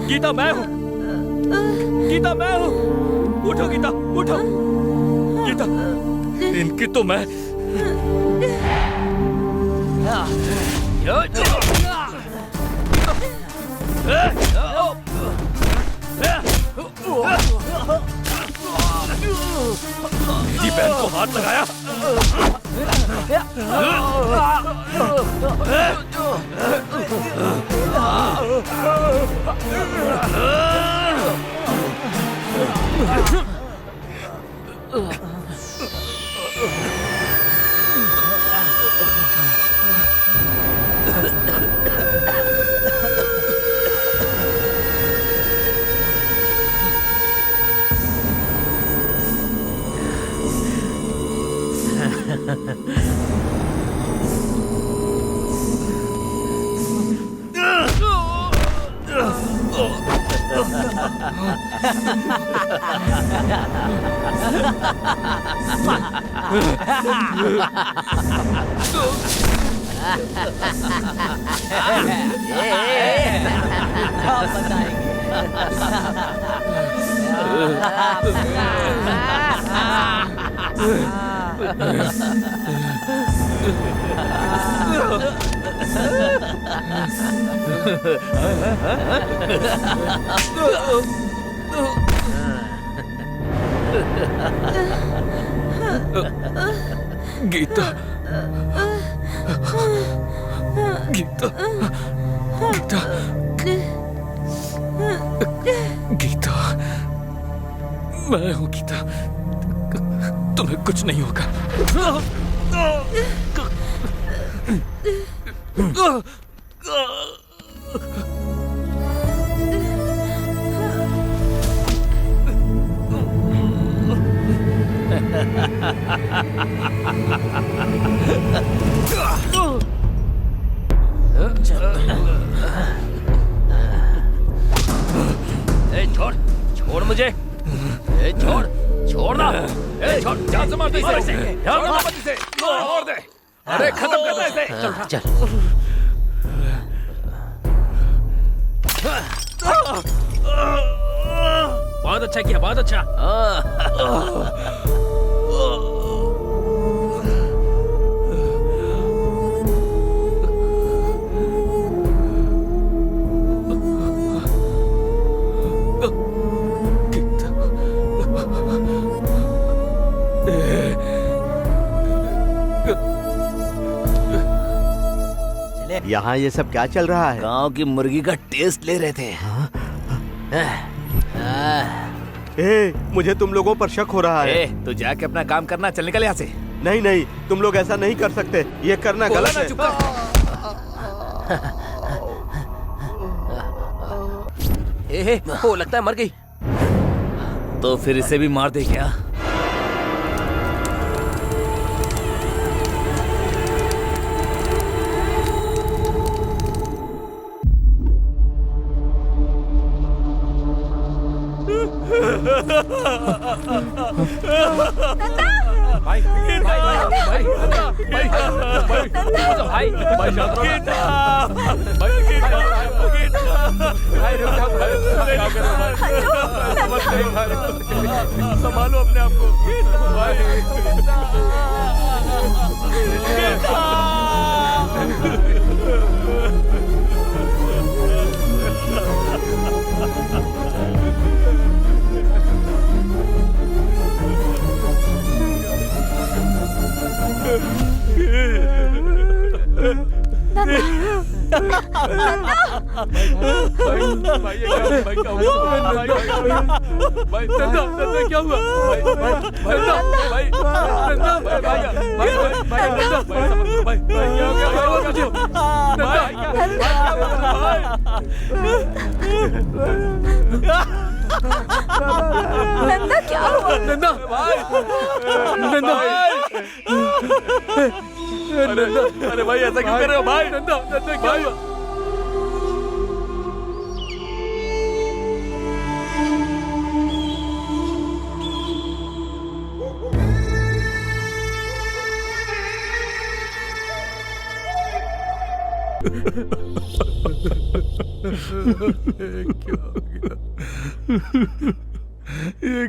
गीता मैं हूँ, गीता मैं हूँ। उठो गीता, उठो गीता। इनकी तो मैं मेरी बहन को हाथ लगाया। गीता, गीता, गीता, गीता, मैं हूँ गीता। तुम्हें कुछ नहीं होगा। ए, छोड़, छोड़ मुझे। ए, छोड़, छोड़ना। ए, छोड़, जान से मार दे इसे। ध्यान से मत इसे। और दे। अरे खत्म कर दे इसे। चल, बहुत अच्छा किया, बहुत अच्छा। यहाँ ये सब क्या चल रहा है? गांव की मुर्गी का टेस्ट ले रहे थे। ए, मुझे तुम लोगों पर शक हो रहा है। तो जाके अपना काम करना, चल निकल यहाँ से। नहीं नहीं, तुम लोग ऐसा नहीं कर सकते, ये करना गलत है। वो लगता है मर गई। तो फिर इसे भी मार दे क्या? भाई भाई भाई भाई भाई संभालो अपने आप को। क्या हुआ? नंदा क्या हुआ? नंदा, नंदा, अरे भाई ऐसा क्यों कर रहे हो भाई? नंदा, नंदा क्या हुआ? ये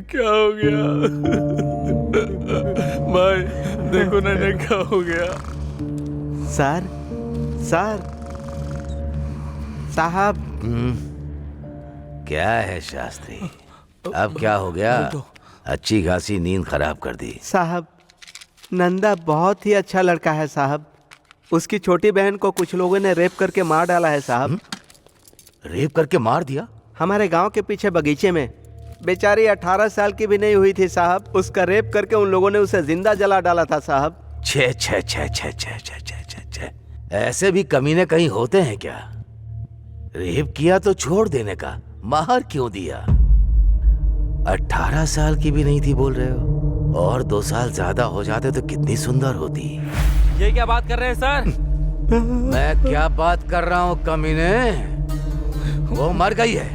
क्या हो गया? भाई देखो ना ये क्या हो गया? सर, सर, साहब। क्या है शास्त्री? अब क्या हो गया? अच्छी खासी नींद खराब कर दी। साहब, नंदा बहुत ही अच्छा लड़का है साहब। उसकी छोटी बहन को कुछ लोगों ने रेप करके मार डाला है साहब। रेप करके मार दिया? हमारे गांव के पीछे बगीचे में। बेचारी 18 साल की भी नहीं हुई थी साहब। उसका रेप करके उन लोगों ने उसे जिंदा जला डाला था साहब। छे छे छे छे छे छे छे छे छे। ऐसे भी कमीने कहीं होते हैं क्या? रेप किया तो छोड़ देने का, मार क्यों दिया? 18 साल की भी नहीं थी बोल रहे हो? और 2 साल ज्यादा हो जाते तो कितनी सुंदर होती। ये क्या बात कर रहे हैं सर? मैं क्या बात कर रहा हूँ कमीने? वो मर गई है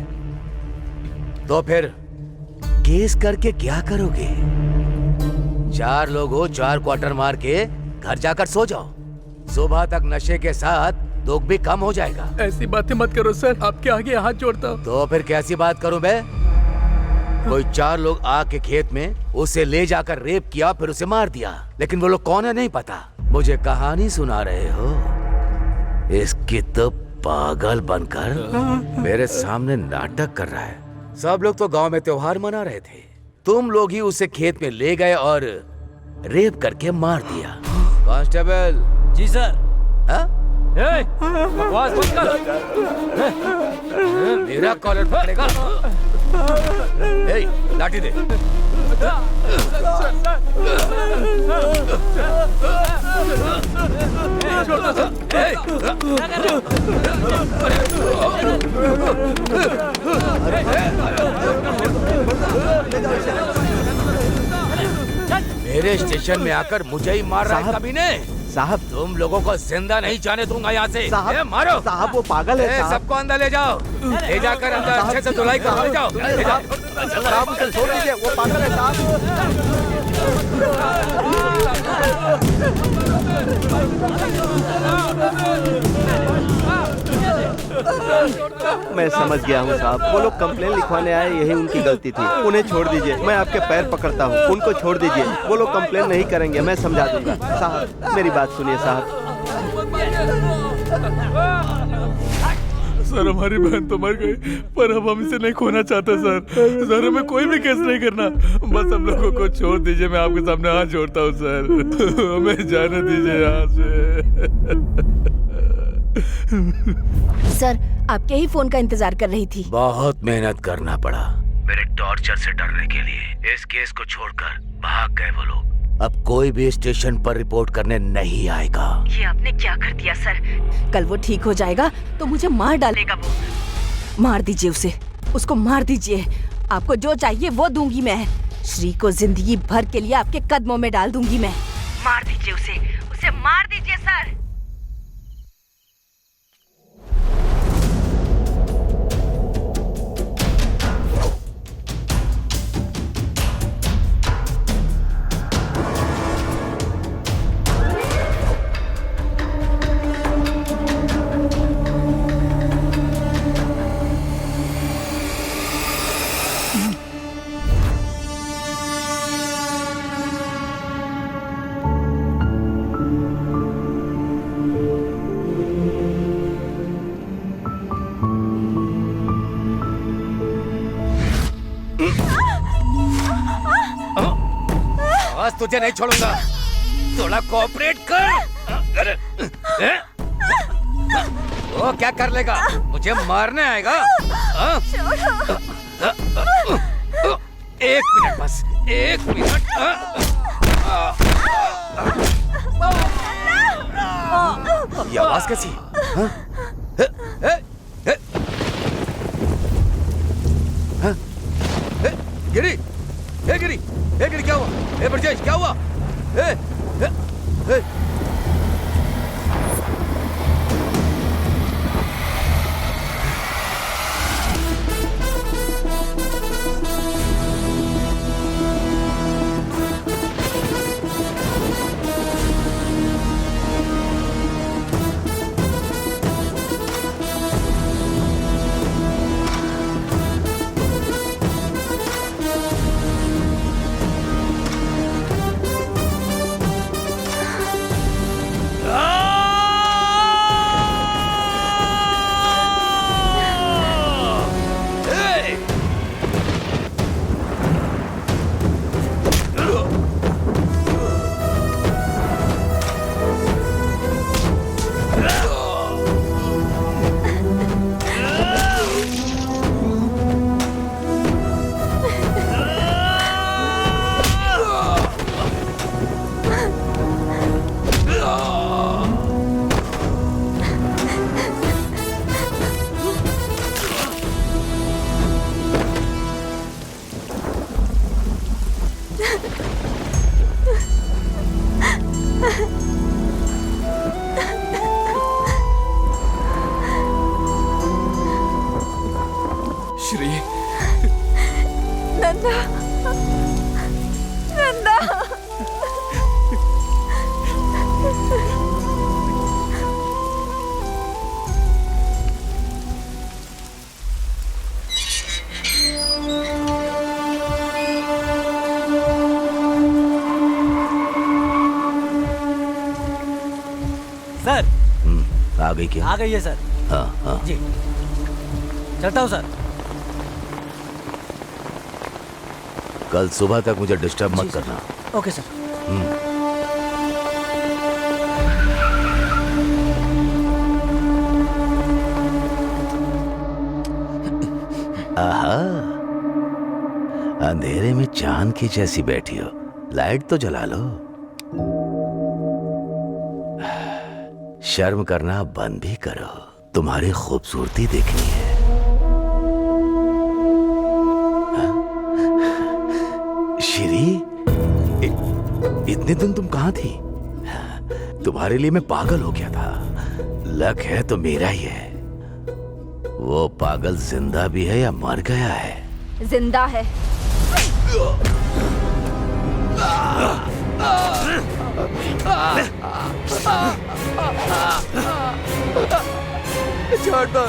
तो फिर केस करके क्या करोगे? 4 लोग हो, 4 क्वार्टर मार के घर जाकर सो जाओ। सुबह तक नशे के साथ दुख भी कम हो जाएगा। ऐसी बातें मत करो सर, आपके आगे हाथ जोड़ता हूँ। तो फिर कैसी बात करूं मैं? कोई 4 लोग आके खेत में उसे ले जाकर रेप किया, फिर उसे मार दिया। लेकिन वो लोग कौन है नहीं पता। मुझे कहानी सुना रहे हो? इसकी तो पागल बनकर मेरे सामने नाटक कर रहा है। सब लोग तो गांव में त्योहार मना रहे थे, तुम लोग ही उसे खेत में ले गए और रेप करके मार दिया। कांस्टेबल। जी सर। हाँ? बकवास मत कर। मेरा कॉलर पकड़ेगा? लाठी दे। मेरे स्टेशन में आकर मुझे ही मार रहा है कमीने। साहब, तुम लोगों को जिंदा नहीं जाने दूंगा यहाँ से। साहब, मारो। साहब वो पागल है साहब। सबको अंदर ले जाओ, ले जाकर अंदर अच्छे से धुलाई करो। ले जाओ, ले जाओ। साहब उसे छोड़ दीजिए, वो पागल है साहब। मैं समझ गया हूँ साहब, वो लोग कंप्लेन लिखवाने आए, यही उनकी गलती थी। उन्हें छोड़ दीजिए, मैं आपके पैर पकड़ता हूँ। उनको छोड़ दीजिए, वो लोग कंप्लेन नहीं करेंगे, मैं समझा दूंगा। साहब मेरी बात सुनिए साहब। सर हमारी बहन तो मर गई, पर हम इसे नहीं खोना चाहते सर। सर हमें कोई भी केस नहीं करना, बस हम लोगों को छोड़ दीजिए। मैं आपके सामने हाथ जोड़ता हूँ सर, हमें जाने दीजिए यहाँ से। सर आपके ही फोन का इंतजार कर रही थी। बहुत मेहनत करना पड़ा मेरे टॉर्चर से डरने के लिए। इस केस को छोड़कर भाग गए वो लोग। अब कोई भी स्टेशन पर रिपोर्ट करने नहीं आएगा। ये आपने क्या कर दिया सर? कल वो ठीक हो जाएगा तो मुझे मार डालेगा वो। मार दीजिए उसे, उसको मार दीजिए। आपको जो चाहिए वो दूंगी मैं। श्री को जिंदगी भर के लिए आपके कदमों में डाल दूंगी मैं। मार दीजिए उसे मार दीजिए सर। बस तुझे नहीं छोड़ूंगा, थोड़ा कोऑपरेट कर। वो क्या कर लेगा? मुझे मारने आएगा? एक मिनट बस, एक मिनट। ये आवाज कैसी? गिरी, गिरी, गिरी, क्या हुआ? ब्रजेश क्या हुआ? आ गई क्या? आ गई है सर। हाँ हाँ। जी चलता हूँ सर। कल सुबह तक मुझे डिस्टर्ब मत करना। Okay sir. आहा, अंधेरे में चांद की जैसी बैठी हो, लाइट तो जला लो। शर्म करना बंद भी करो, तुम्हारी खूबसूरती देखनी है। श्री, इतने दिन तुम कहाँ थी? तुम्हारे लिए मैं पागल हो गया था। लक है तो मेरा ही है। वो पागल जिंदा भी है या मर गया है? जिंदा है। छोड़ दो।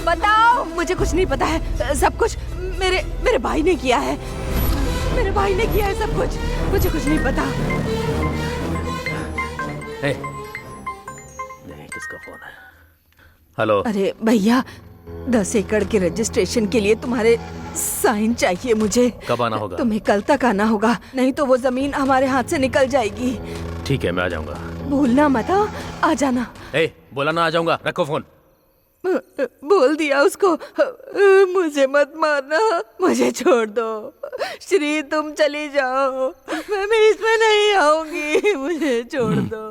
बताओ। मुझे कुछ नहीं पता है। सब कुछ मेरे भाई ने किया है। मेरे भाई ने किया है सब कुछ। मुझे कुछ नहीं पता। किसका फोन है? हेलो। अरे भैया, 10 एकड़ के रजिस्ट्रेशन के लिए तुम्हारे साइन चाहिए मुझे। कब आना होगा? तुम्हें कल तक आना होगा, नहीं तो वो जमीन हमारे हाथ से निकल जाएगी। ठीक है, मैं आ जाऊंगा। भूलना मत, आ जाना। बोला ना आ जाऊंगा। रखो फोन। बोल दिया उसको। मुझे मत मारना, मुझे छोड़ दो। श्री तुम चली जाओ, मैं इसमें नहीं आऊंगी। मुझे छोड़ दो।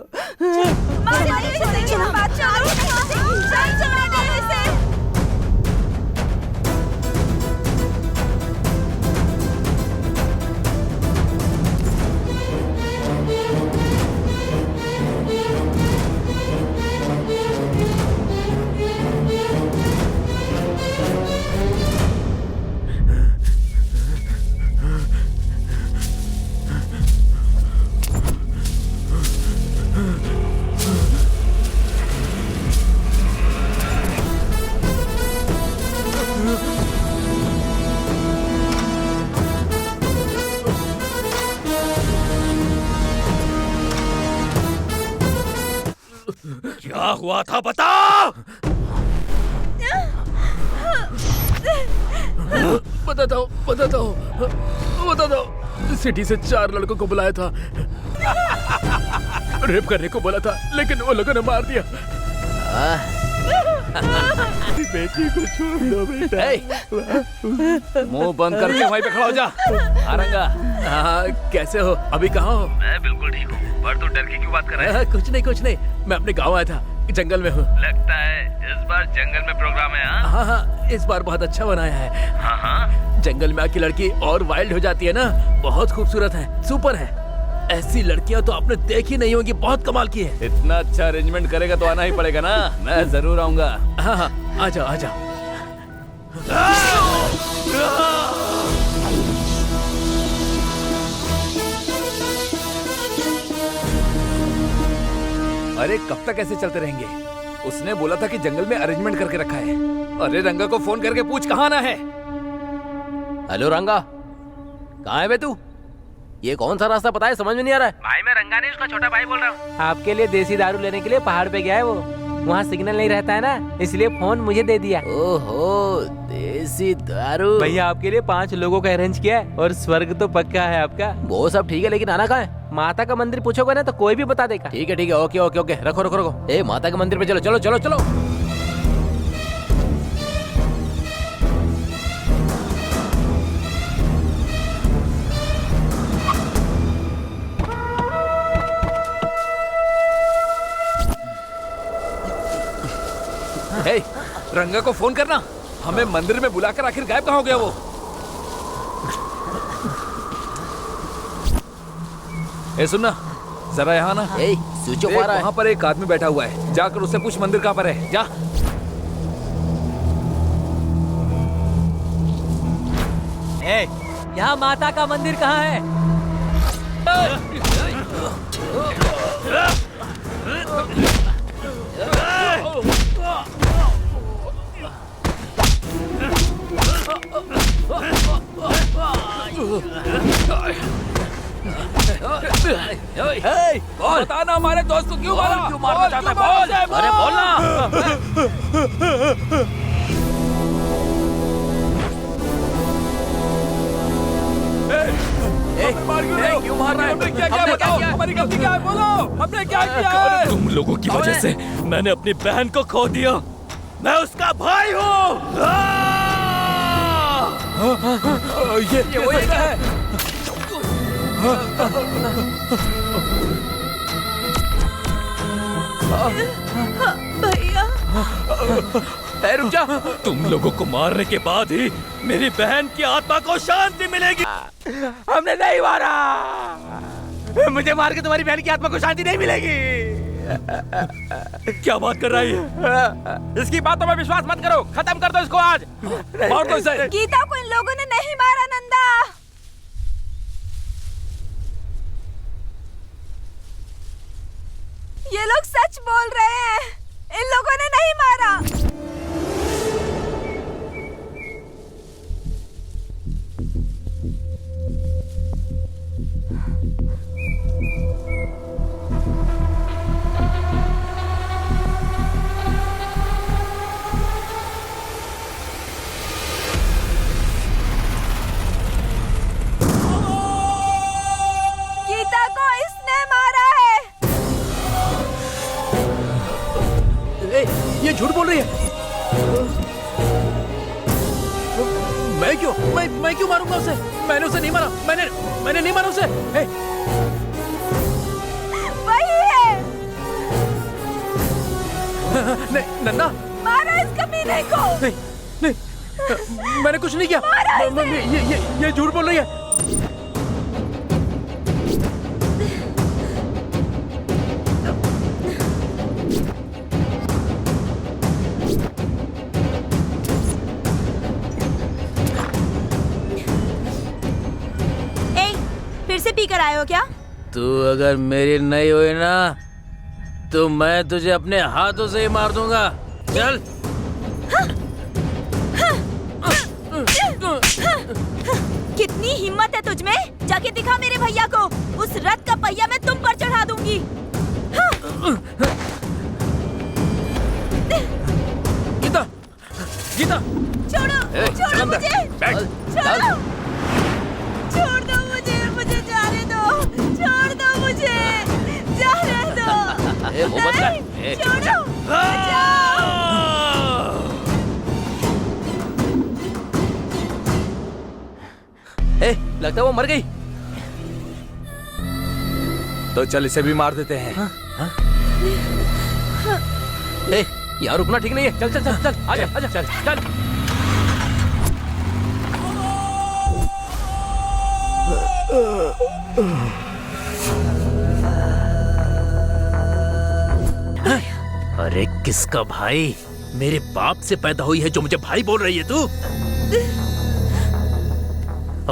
क्या हुआ था बता। बताता हूँ। सिटी से 4 लड़कों को बुलाया था। रेप करने को बोला था, लेकिन वो लोगों ने मार दिया। बेटी को छोड़ दो बेटा। मुंह बंद करके वहीं पे खड़ा हो जा। आरंगा। हाँ, कैसे हो? अभी कहाँ हो? मैं बिल्कुल ठीक हूँ। पर तू डर के क्यों बात कर रहा है? कुछ नहीं। मैं अपने गाँव आया था, जंगल में हूँ। लगता है इस बार जंगल में प्रोग्राम है। हाँ, इस बार बहुत अच्छा बनाया है। हाँ। जंगल में आके लड़की और वाइल्ड हो जाती है ना, बहुत खूबसूरत है, सुपर है। ऐसी लड़कियां तो आपने देखी नहीं होंगी, बहुत कमाल की है। इतना अच्छा अरेंजमेंट करेगा तो आना ही पड़ेगा ना। मैं जरूर आऊंगा। हाँ, आजा। अरे कब तक ऐसे चलते रहेंगे? उसने बोला था कि जंगल में अरेंजमेंट करके रखा है। अरे रंगा को फोन करके पूछ कहाँ ना है। हेलो रंगा, कहाँ है बे तू? ये कौन सा रास्ता पता है? समझ में नहीं आ रहा है। भाई मैं रंगा नहीं, उसका छोटा भाई बोल रहा हूँ। आपके लिए देसी दारू लेने के लिए पहाड़ पे गया है वो। वहाँ सिग्नल नहीं रहता है ना, इसलिए फोन मुझे दे दिया। ओहो, देसी दारू। भैया आपके लिए 5 लोगों का अरेंज किया है और स्वर्ग तो पक्का है आपका। वो सब ठीक है, लेकिन आना कहाँ है? माता का मंदिर पूछोगे ना तो कोई भी बता देगा। ठीक है, ओके। रखो। ए, माता के मंदिर पे चलो। रंगा को फोन करना। हमें मंदिर में बुलाकर आखिर गायब कहाँ हो गया वो? सुनना जरा यहाँ ना। स्विच ऑफ आ रहा है। वहाँ पर एक आदमी बैठा हुआ है, जाकर उससे पूछ मंदिर कहाँ पर है। जा। यहाँ माता का मंदिर कहाँ है? बोल बताना हमारे दोस्त को क्यों मारा? क्यों मारना चाहता है? बोल अरे बोलना। क्यों मार रहा है? हमने क्या किया बताओ? हमारी गलती क्या है? बोलो हमने क्या किया है? तुम लोगों की वजह से मैंने अपनी बहन को खो दिया। मैं उसका भाई हूँ। ये वही है। भैया रुक जा। तुम लोगों को मारने के बाद ही मेरी बहन की आत्मा को शांति मिलेगी। हमने नहीं मारा। मुझे मार के तुम्हारी बहन की आत्मा को शांति नहीं मिलेगी। क्या बात कर रही है? इसकी बातों में विश्वास मत करो। खत्म कर दो इसको आज। मार दो इसे। गीता को इन लोगों ने नहीं मारा नंदा। ये लोग सच बोल रहे हैं। इन लोगों ने नहीं मारा। गीता को इसने मारा है। ये झूठ बोल रही है। मैं क्यों मारूंगा उसे? मैंने उसे नहीं मारा। मैंने नहीं मारा उसे। वही है। नहीं नन्ना। मारा इस कमीने को। नहीं मैंने कुछ नहीं किया। ये झूठ बोल रही है। फिर से पी कर आए हो क्या? तू अगर मेरी नहीं हुई ना तो मैं तुझे अपने हाथों से ही मार दूंगा। चल। कितनी हिम्मत है तुझमें? जाके दिखा मेरे भैया को। उस रथ का पहिया मैं तुम पर चढ़ा दूंगी। गीता गीता छोड़ो छोड़ो मुझे। छोड़ो। छोड़ दो मुझे। मुझे जाने दो। छोड़ दो मुझे। जाने दो। नहीं, छोड़ो। बचाओ। लगता है वो मर गई। तो चल इसे भी मार देते हैं। यहाँ रुकना ठीक नहीं है। चल चल चल चल आजा आजा चल चल। अरे किसका भाई? मेरे बाप से पैदा हुई है जो मुझे भाई बोल रही है तू?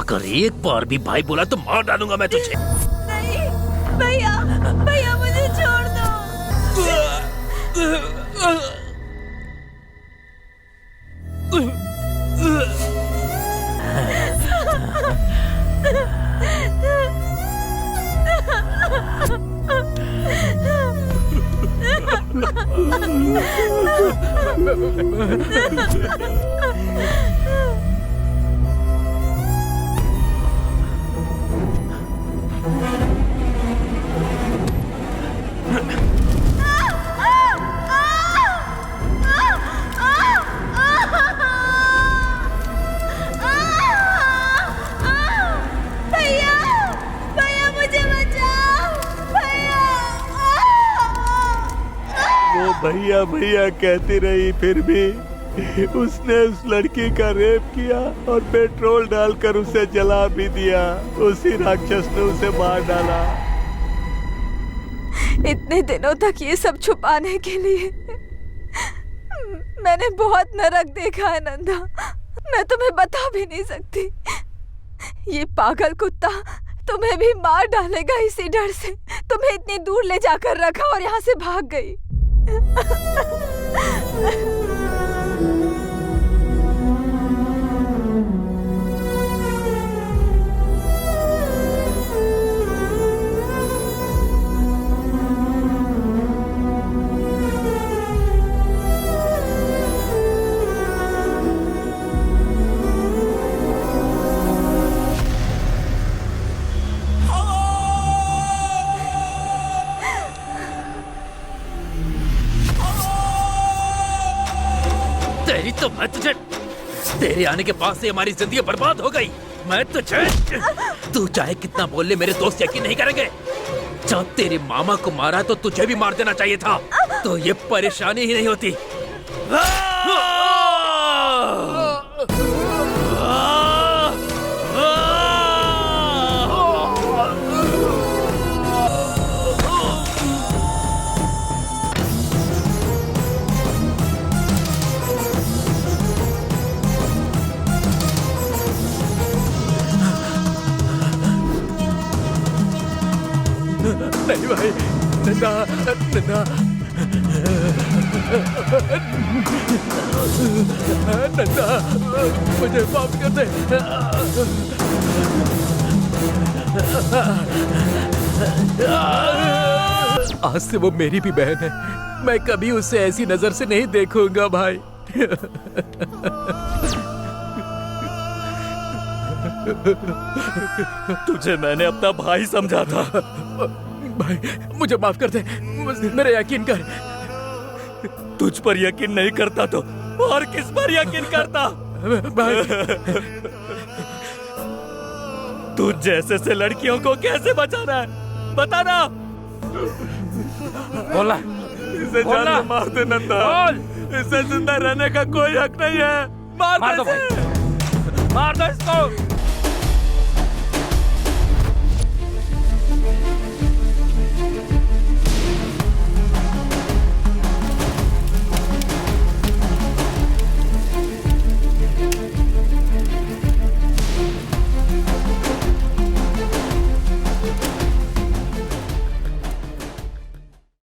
अगर एक बार भी भाई बोला तो मार डालूंगा मैं तुझे। नहीं भैया भैया मुझे छोड़ दो। भैया भैया मुझे बचाओ। भैया वो भैया भैया कहती रही, फिर भी उसने उस लड़की का रेप किया और पेट्रोल डालकर उसे जला भी दिया। उसी राक्षस ने उसे मार डाला। इतने दिनों तक ये सब छुपाने के लिए मैंने बहुत नरक देखा है नंदा। मैं तुम्हें बता भी नहीं सकती। ये पागल कुत्ता तुम्हें भी मार डालेगा। इसी डर से तुम्हें इतनी दूर ले जाकर रखा और यहाँ से भाग गई। तेरी तो मैं तुझे, तेरे आने के बाद से हमारी जिंदगी बर्बाद हो गई। मैं तुझे, तू चाहे कितना बोल ले, मेरे दोस्त यकीन नहीं करेंगे। जब तेरे मामा को मारा तो तुझे भी मार देना चाहिए था, तो ये परेशानी ही नहीं होती। नहीं भाई, नंदा नंदा नंदा, मुझे माफ कर दे। आज से वो मेरी भी बहन है, मैं कभी उसे ऐसी नजर से नहीं देखूंगा भाई। तुझे मैंने अपना भाई समझा था। भाई मुझे माफ कर दे, मेरे यकीन कर। तुझ पर यकीन नहीं करता तो और किस पर यकीन करता? भाई तुझ जैसे से लड़कियों को कैसे बचाना है, बताना। बोला, इसे जान से मार दे नंदा, इसे जिंदा रहने का कोई हक नहीं है। मार दो भाई, मार दो इसको।